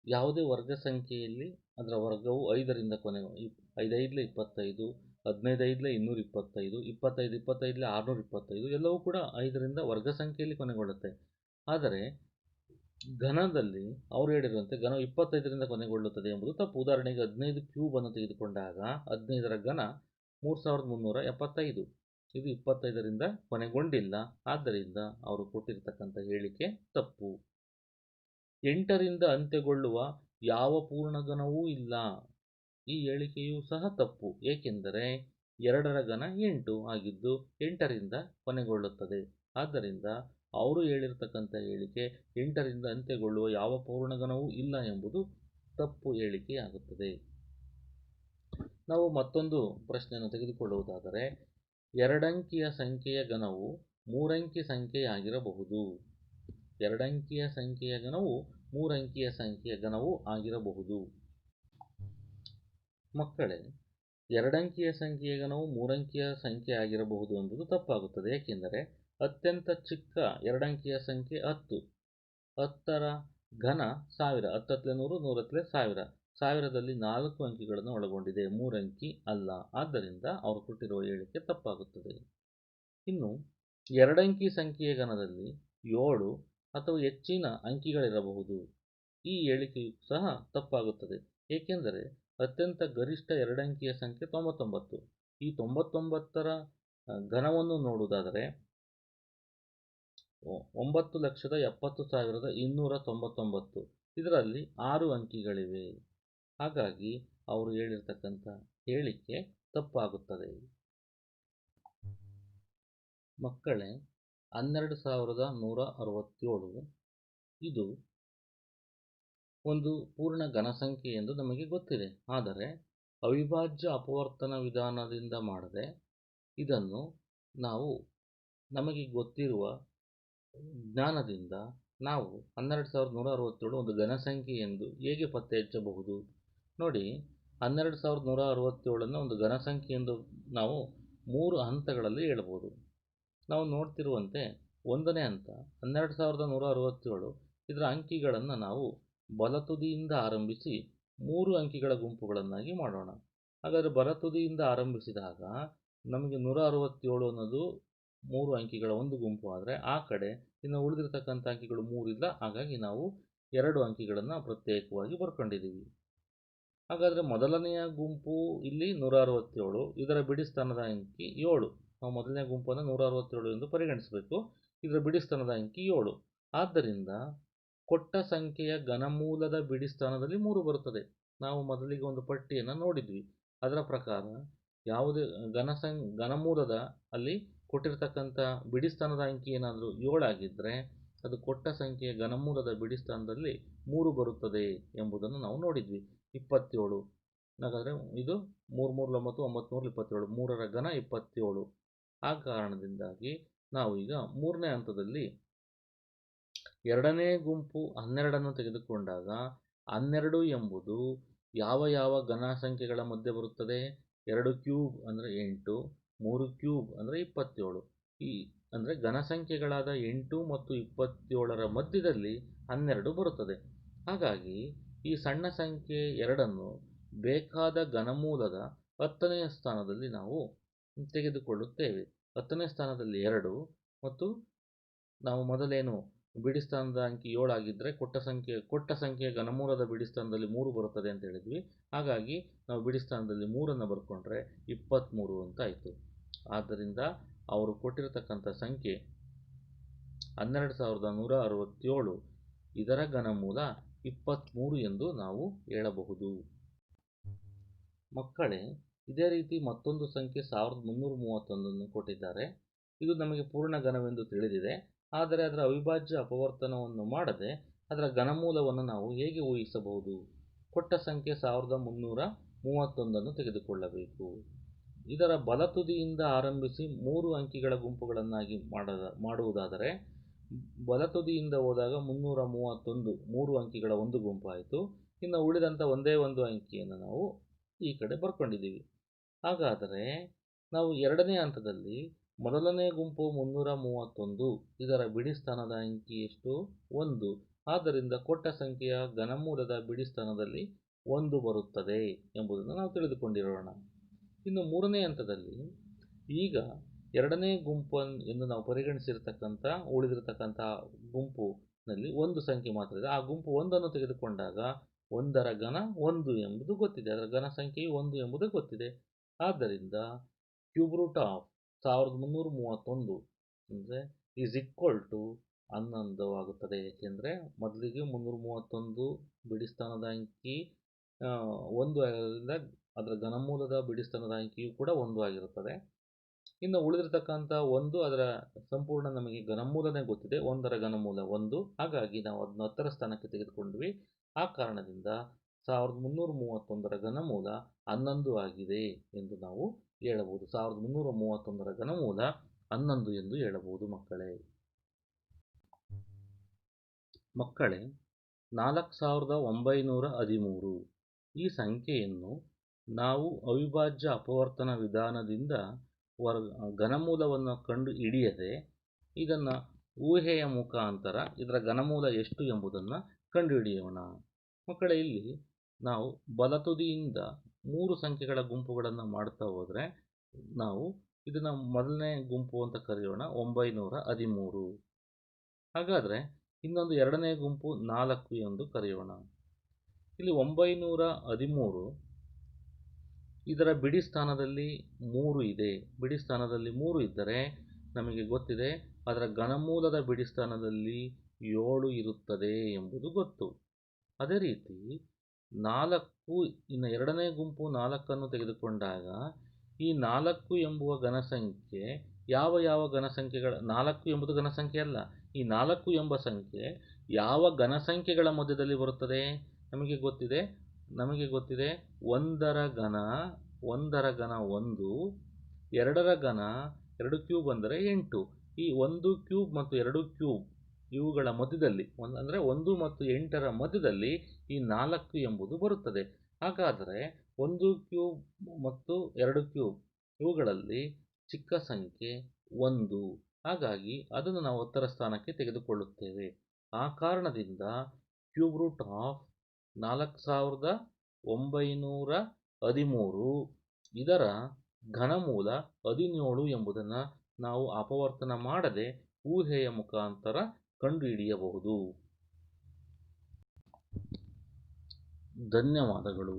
ಯಾವುದೇ ವರ್ಗ ಸಂಖ್ಯೆಯಲ್ಲಿ ಅದರ ವರ್ಗವು 5ರಿಂದ 5 5 25, 15 5 225, 25 25 625 ಎಲ್ಲವೂ ಕೂಡ 5ರಿಂದ ವರ್ಗ ಸಂಖ್ಯೆಯಲ್ಲಿ ಕೊನೆಗೊಳ್ಳುತ್ತೆ. ಆದರೆ ಘನದಲ್ಲಿ ಅವರು ಹೇಳಿರುವಂತೆ ಘನವು 25ರಿಂದ ಕೊನೆಗೊಳ್ಳುತ್ತದೆ ಎಂಬುದು ತಪ್ಪು. ಉದಾಹರಣೆಗೆ 15³ ತೆಗೆದುಕೊಂಡಾಗ 15ರ ಘನ 3375. ಇದು 25ರಿಂದ ಕೊನೆಗೊಂಡಿಲ್ಲ. ಆದ್ದರಿಂದ ಅವರು ಕೊಟ್ಟಿರ್ತಕ್ಕಂಥ ಹೇಳಿಕೆ ತಪ್ಪು. 8ರಿಂದ ಅಂತ್ಯಗೊಳ್ಳುವ ಯಾವ ಪೂರ್ಣಘನವೂ ಇಲ್ಲ. ಈ ಹೇಳಿಕೆಯೂ ಸಹ ತಪ್ಪು. ಏಕೆಂದರೆ 2ರ ಘನ 8 ಆಗಿದ್ದು 8ರಿಂದ ಕೊನೆಗೊಳ್ಳುತ್ತದೆ. ಆದ್ದರಿಂದ ಅವರು ಹೇಳಿರ್ತಕ್ಕಂಥ ಹೇಳಿಕೆ 8ರಿಂದ ಅಂತ್ಯಗೊಳ್ಳುವ ಯಾವ ಪೂರ್ಣಘನವೂ ಇಲ್ಲ ಎಂಬುದು ತಪ್ಪು ಹೇಳಿಕೆಯಾಗುತ್ತದೆ. ನಾವು ಮತ್ತೊಂದು ಪ್ರಶ್ನೆಯನ್ನು ತೆಗೆದುಕೊಳ್ಳುವುದಾದರೆ, 2 ಅಂಕಿಯ ಸಂಖ್ಯೆಯ ಘನವು 3 ಅಂಕಿ ಸಂಖ್ಯೆಯಾಗಿರಬಹುದು. 2 ಅಂಕಿಯ ಸಂಖ್ಯೆಯ ಘನವು 3 ಅಂಕಿಯ ಸಂಖ್ಯೆಯ ಘನವೂ ಆಗಿರಬಹುದು. ಮಕ್ಕಳೇ, 2 ಅಂಕಿಯ ಸಂಖ್ಯೆಯ ಘನವು 3 ಅಂಕಿಯ ಸಂಖ್ಯೆ ಆಗಿರಬಹುದು ಎಂಬುದು ತಪ್ಪಾಗುತ್ತದೆ. ಏಕೆಂದರೆ ಅತ್ಯಂತ ಚಿಕ್ಕ 2 ಅಂಕಿಯ ಸಂಖ್ಯೆ 10. 10ರ ಘನ 1000, 10 100, 100 1000. 1000ದಲ್ಲಿ 4 ಅಂಕಿಗಳನ್ನು ಒಳಗೊಂಡಿದೆ, 3 ಅಂಕಿ ಅಲ್ಲ. ಆದ್ದರಿಂದ ಅವರು ಕೊಟ್ಟಿರುವ ಹೇಳಿಕೆ ತಪ್ಪಾಗುತ್ತದೆ. ಇನ್ನು 2 ಅಂಕಿ ಸಂಖ್ಯೆಯ ಘನದಲ್ಲಿ 7 ಅಥವಾ ಹೆಚ್ಚಿನ ಅಂಕಿಗಳಿರಬಹುದು. ಈ ಹೇಳಿಕೆಯು ಸಹ ತಪ್ಪಾಗುತ್ತದೆ. ಏಕೆಂದರೆ ಅತ್ಯಂತ ಗರಿಷ್ಠ 2 ಅಂಕಿಯ ಸಂಖ್ಯೆ 99. ಈ 99ರ ಘನವನ್ನು ನೋಡುವುದಾದರೆ 9,70,299. ಇದರಲ್ಲಿ 6 ಅಂಕಿಗಳಿವೆ. ಹಾಗಾಗಿ ಅವರು ಹೇಳಿರ್ತಕ್ಕಂಥ ಹೇಳಿಕೆ ತಪ್ಪಾಗುತ್ತದೆ. ಮಕ್ಕಳೇ, 12,167 ಇದು ಒಂದು ಪೂರ್ಣ ಘನಸಂಖ್ಯೆ ಎಂದು ನಮಗೆ ಗೊತ್ತಿದೆ. ಆದರೆ ಅವಿಭಾಜ್ಯ ಅಪವರ್ತನ ವಿಧಾನದಿಂದ ಮಾಡದೆ ಇದನ್ನು ನಾವು ನಮಗೆ ಗೊತ್ತಿರುವ ಜ್ಞಾನದಿಂದ ನಾವು 12167 ಒಂದು ಘನಸಂಖ್ಯೆ ಎಂದು ಹೇಗೆ ಪತ್ತೆ ಹಚ್ಚಬಹುದು? ನೋಡಿ, 12167 ಒಂದು ಘನಸಂಖ್ಯೆ ಎಂದು ನಾವು 3 ಹಂತಗಳಲ್ಲಿ ಹೇಳಬಹುದು. ನಾವು ನೋಡ್ತಿರುವಂತೆ ಒಂದನೇ ಹಂತ 12167 ಇದರ ಅಂಕಿಗಳನ್ನು ನಾವು ಬಲತುದಿಯಿಂದ ಆರಂಭಿಸಿ 3 ಅಂಕಿಗಳ ಗುಂಪುಗಳನ್ನಾಗಿ ಮಾಡೋಣ. ಹಾಗಾದರೆ ಬಲತುದಿಯಿಂದ ಆರಂಭಿಸಿದಾಗ ನಮಗೆ 167 ಅನ್ನೋದು 3 ಅಂಕಿಗಳ ಒಂದು ಗುಂಪು ಆದರೆ ಆ ಕಡೆ ಇನ್ನು ಉಳಿದಿರ್ತಕ್ಕಂಥ ಅಂಕಿಗಳು 3 ಇಲ್ಲ. ಹಾಗಾಗಿ ನಾವು 2 ಅಂಕಿಗಳನ್ನು ಪ್ರತ್ಯೇಕವಾಗಿ ಬರ್ಕೊಂಡಿದ್ದೀವಿ. ಹಾಗಾದರೆ ಮೊದಲನೆಯ ಗುಂಪು ಇಲ್ಲಿ 167, ಇದರ ಬಿಡಿ ಸ್ಥಾನದ ಅಂಕಿ 7. ನಾವು ಮೊದಲನೇ ಗುಂಪನ್ನು 167 ಎಂದು ಪರಿಗಣಿಸಬೇಕು. ಇದರ ಬಿಡಿ ಸ್ಥಾನದ ಅಂಕಿ 7. ಆದ್ದರಿಂದ ಕೊಟ್ಟ ಸಂಖ್ಯೆಯ ಘನಮೂಲದ ಬಿಡಿ ಸ್ಥಾನದಲ್ಲಿ 3 ಬರುತ್ತದೆ. ನಾವು ಮೊದಲಿಗೆ ಒಂದು ಪಟ್ಟಿಯನ್ನು ನೋಡಿದ್ವಿ. ಅದರ ಪ್ರಕಾರ ಯಾವುದೇ ಘನಮೂಲದ ಅಲ್ಲಿ ಕೊಟ್ಟಿರ್ತಕ್ಕಂಥ ಬಿಡಿ ಸ್ಥಾನದ ಅಂಕಿ ಏನಾದರೂ 7 ಆಗಿದ್ದರೆ ಅದು ಕೊಟ್ಟ ಸಂಖ್ಯೆಯ ಘನಮೂಲದ ಬಿಡಿ ಸ್ಥಾನದಲ್ಲಿ 3 ಬರುತ್ತದೆ ಎಂಬುದನ್ನು ನಾವು ನೋಡಿದ್ವಿ. 27. ಹಾಗಾದರೆ ಇದು 3 3 9 9 27, 3ರ ಘನ 27. ಆ ಕಾರಣದಿಂದಾಗಿ ನಾವು ಈಗ ಮೂರನೇ ಹಂತದಲ್ಲಿ ಎರಡನೇ ಗುಂಪು 12 ತೆಗೆದುಕೊಂಡಾಗ 12 ಎಂಬುದು ಯಾವ ಘನ ಸಂಖ್ಯೆಗಳ ಮಧ್ಯೆ ಬರುತ್ತದೆ? 2 ಕ್ಯೂಬ್ ಅಂದರೆ 8, 3 ಕ್ಯೂಬ್ ಅಂದರೆ 27. ಈ ಅಂದರೆ ಘನಸಂಖ್ಯೆಗಳಾದ 8 ಮತ್ತು 27ರ ಮಧ್ಯದಲ್ಲಿ 12 ಬರುತ್ತದೆ. ಹಾಗಾಗಿ ಈ ಸಣ್ಣ ಸಂಖ್ಯೆ 2ಅನ್ನು ಬೇಕಾದ ಘನಮೂಲದ 10ನೇ ಸ್ಥಾನದಲ್ಲಿ ನಾವು ತೆಗೆದುಕೊಳ್ಳುತ್ತೇವೆ. 10ನೇ ಸ್ಥಾನದಲ್ಲಿ 2 ಮತ್ತು ನಾವು ಮೊದಲೇನು ಬಿಡಿ ಸ್ಥಾನದ ಅಂಕಿ 7 ಆಗಿದ್ದರೆ ಕೊಟ್ಟ ಸಂಖ್ಯೆಯ ಘನಮೂಲದ ಬಿಡಿ ಸ್ಥಾನದಲ್ಲಿ 3 ಬರುತ್ತದೆ ಅಂತ ಹೇಳಿದ್ವಿ. ಹಾಗಾಗಿ ನಾವು ಬಿಡಿ ಸ್ಥಾನದಲ್ಲಿ 3ಅನ್ನು ಬರ್ಕೊಂಡ್ರೆ 23 ಅಂತ ಆಯಿತು. ಆದ್ದರಿಂದ ಅವರು ಕೊಟ್ಟಿರತಕ್ಕಂಥ ಸಂಖ್ಯೆ 12167 ಇದರ ಘನಮೂಲ 23 ಎಂದು ನಾವು ಹೇಳಬಹುದು. ಮಕ್ಕಳೇ, ಇದೇ ರೀತಿ ಮತ್ತೊಂದು ಸಂಖ್ಯೆ 1331 ಕೊಟ್ಟಿದ್ದಾರೆ. ಇದು ನಮಗೆ ಪೂರ್ಣ ಘನವೆಂದು ತಿಳಿದಿದೆ. ಆದರೆ ಅದರ ಅವಿಭಾಜ್ಯ ಅಪವರ್ತನವನ್ನು ಮಾಡದೆ ಅದರ ಘನಮೂಲವನ್ನು ನಾವು ಹೇಗೆ ಊಹಿಸಬಹುದು? ಕೊಟ್ಟ ಸಂಖ್ಯೆ 1331 ತೆಗೆದುಕೊಳ್ಳಬೇಕು. ಇದರ ಬಲತುದಿಯಿಂದ ಆರಂಭಿಸಿ 3 ಅಂಕಿಗಳ ಗುಂಪುಗಳನ್ನಾಗಿ ಮಾಡುವುದಾದರೆ ಬಲತುದಿಯಿಂದ ಹೋದಾಗ 331 3 ಅಂಕಿಗಳ ಒಂದು ಗುಂಪಾಯಿತು. ಇನ್ನು ಉಳಿದಂಥ ಒಂದೇ ಒಂದು ಅಂಕಿಯನ್ನು ನಾವು ಈ ಕಡೆ ಬರ್ಕೊಂಡಿದ್ದೀವಿ. ಹಾಗಾದರೆ ನಾವು ಎರಡನೇ ಹಂತದಲ್ಲಿ ಮೊದಲನೇ ಗುಂಪು 331, ಇದರ ಬಿಡಿ ಸ್ಥಾನದ ಅಂಕಿ ಎಷ್ಟು? 1. ಆದ್ದರಿಂದ ಕೊಟ್ಟ ಸಂಖ್ಯೆಯ ಘನಮೂಲದ ಬಿಡಿ ಸ್ಥಾನದಲ್ಲಿ 1 ಬರುತ್ತದೆ ಎಂಬುದನ್ನು ನಾವು ತಿಳಿದುಕೊಂಡಿರೋಣ. ಇನ್ನು ಮೂರನೇ ಹಂತದಲ್ಲಿ ಈಗ ಎರಡನೇ ಗುಂಪು ಎಂದು ನಾವು ಪರಿಗಣಿಸಿರ್ತಕ್ಕಂಥ ಉಳಿದಿರತಕ್ಕಂಥ ಗುಂಪಿನಲ್ಲಿ ಒಂದು ಸಂಖ್ಯೆ ಮಾತ್ರ ಇದೆ. ಆ ಗುಂಪು 1ಅನ್ನು ತೆಗೆದುಕೊಂಡಾಗ 1ರ ಘನ 1 ಎಂಬುದು ಗೊತ್ತಿದೆ. ಅದರ ಘನ ಸಂಖ್ಯೆಯು 1 ಎಂಬುದು ಗೊತ್ತಿದೆ. ಆದ್ದರಿಂದ ಕ್ಯೂಬ್ ರೂಟ್ ಆಫ್ 1331 ಅಂದರೆ ಈಸ್ ಈಕ್ವಲ್ ಟು 11 ಆಗುತ್ತದೆ. ಏಕೆಂದರೆ ಮೊದಲಿಗೆ 331 ಬಿಡಿ ಸ್ಥಾನದ ಅಂಕಿ 1 ಆಗಿರೋದ್ರಿಂದ ಅದರ ಘನಮೂಲದ ಬಿಡಿ ಸ್ಥಾನದ ಅಂಕಿಯು ಕೂಡ 1 ಆಗಿರುತ್ತದೆ. ಇನ್ನು ಉಳಿದಿರತಕ್ಕಂಥ 1 ಅದರ ಸಂಪೂರ್ಣ ನಮಗೆ ಘನಮೂಲನೇ ಗೊತ್ತಿದೆ. 1ರ ಘನಮೂಲ 1. ಹಾಗಾಗಿ ನಾವು ಅದನ್ನು 10ರ ಸ್ಥಾನಕ್ಕೆ ತೆಗೆದುಕೊಂಡ್ವಿ. ಆ ಕಾರಣದಿಂದ 1331ರ ಘನಮೂಲ 11 ಆಗಿದೆ ಎಂದು ನಾವು ಹೇಳಬಹುದು. 1331ರ ಘನಮೂಲ 11 ಎಂದು ಹೇಳಬಹುದು. ಮಕ್ಕಳೇ 4913 ಈ ಸಂಖ್ಯೆಯನ್ನು ನಾವು ಅವಿಭಾಜ್ಯ ಅಪವರ್ತನ ವಿಧಾನದಿಂದ ಘನಮೂಲವನ್ನು ಕಂಡು ಹಿಡಿಯದೆ ಇದನ್ನು ಊಹೆಯ ಮುಖಾಂತರ ಇದರ ಘನಮೂಲ ಎಷ್ಟು ಎಂಬುದನ್ನು ಕಂಡುಹಿಡಿಯೋಣ. ಮಕ್ಕಳೇ, ಇಲ್ಲಿ ನಾವು ಬಲತುದಿಯಿಂದ 3 ಸಂಖ್ಯೆಗಳ ಗುಂಪುಗಳನ್ನು ಮಾಡ್ತಾ ಹೋದರೆ ನಾವು ಇದನ್ನು ಮೊದಲನೇ ಗುಂಪು ಅಂತ ಕರೆಯೋಣ, 913. ಹಾಗಾದರೆ ಇನ್ನೊಂದು ಎರಡನೇ ಗುಂಪು 4 ಎಂದು ಕರೆಯೋಣ. ಇಲ್ಲಿ 913 ಇದರ ಬಿಡಿ ಸ್ಥಾನದಲ್ಲಿ 3 ಇದೆ. ಬಿಡಿ ಸ್ಥಾನದಲ್ಲಿ 3 ಇದ್ದರೆ ನಮಗೆ ಗೊತ್ತಿದೆ ಅದರ ಘನಮೂಲದ ಬಿಡಿ ಸ್ಥಾನದಲ್ಲಿ 7 ಇರುತ್ತದೆ ಎಂಬುದು ಗೊತ್ತು. ಅದೇ ರೀತಿ 4 ಇನ್ನು ಎರಡನೇ ಗುಂಪು 4ಅನ್ನು ತೆಗೆದುಕೊಂಡಾಗ ಈ 4 ಎಂಬುವ ಘನಸಂಖ್ಯೆ ಯಾವ ಘನಸಂಖ್ಯೆಗಳ 4 ಎಂಬುದು ಘನಸಂಖ್ಯೆ ಅಲ್ಲ. ಈ 4 ಎಂಬ ಸಂಖ್ಯೆ ಯಾವ ಘನಸಂಖ್ಯೆಗಳ ಮಧ್ಯದಲ್ಲಿ ಬರುತ್ತದೆ? ನಮಗೆ ಗೊತ್ತಿದೆ ನಮಗೆ ಗೊತ್ತಿದೆ ಒಂದರ ಘನ 1, ಎರಡರ ಘನ 2 ಕ್ಯೂಬ್ ಅಂದರೆ 8. ಈ 1 ಕ್ಯೂಬ್ ಮತ್ತು 2 ಕ್ಯೂಬ್ ಇವುಗಳ ಮಧ್ಯದಲ್ಲಿ ಅಂದರೆ 1 ಮತ್ತು 8ರ ಮಧ್ಯದಲ್ಲಿ ಈ 4 ಎಂಬುದು ಬರುತ್ತದೆ. ಹಾಗಾದರೆ 1 ಕ್ಯೂಬ್ ಮತ್ತು 2 ಕ್ಯೂಬ್ ಇವುಗಳಲ್ಲಿ ಚಿಕ್ಕ ಸಂಖ್ಯೆ 1. ಹಾಗಾಗಿ ಅದನ್ನು ನಾವು 10ರ ಸ್ಥಾನಕ್ಕೆ ತೆಗೆದುಕೊಳ್ಳುತ್ತೇವೆ. ಆ ಕಾರಣದಿಂದ ಕ್ಯೂಬ್ ರೂಟ್ ಆಫ್ 4913 ಇದರ ಘನಮೂಲ 17 ಎಂಬುದನ್ನು ನಾವು ಅಪವರ್ತನ ಮಾಡದೆ ಊಹೆಯ ಮುಖಾಂತರ ಕಂಡುಹಿಡಿಯಬಹುದು. ಧನ್ಯವಾದಗಳು.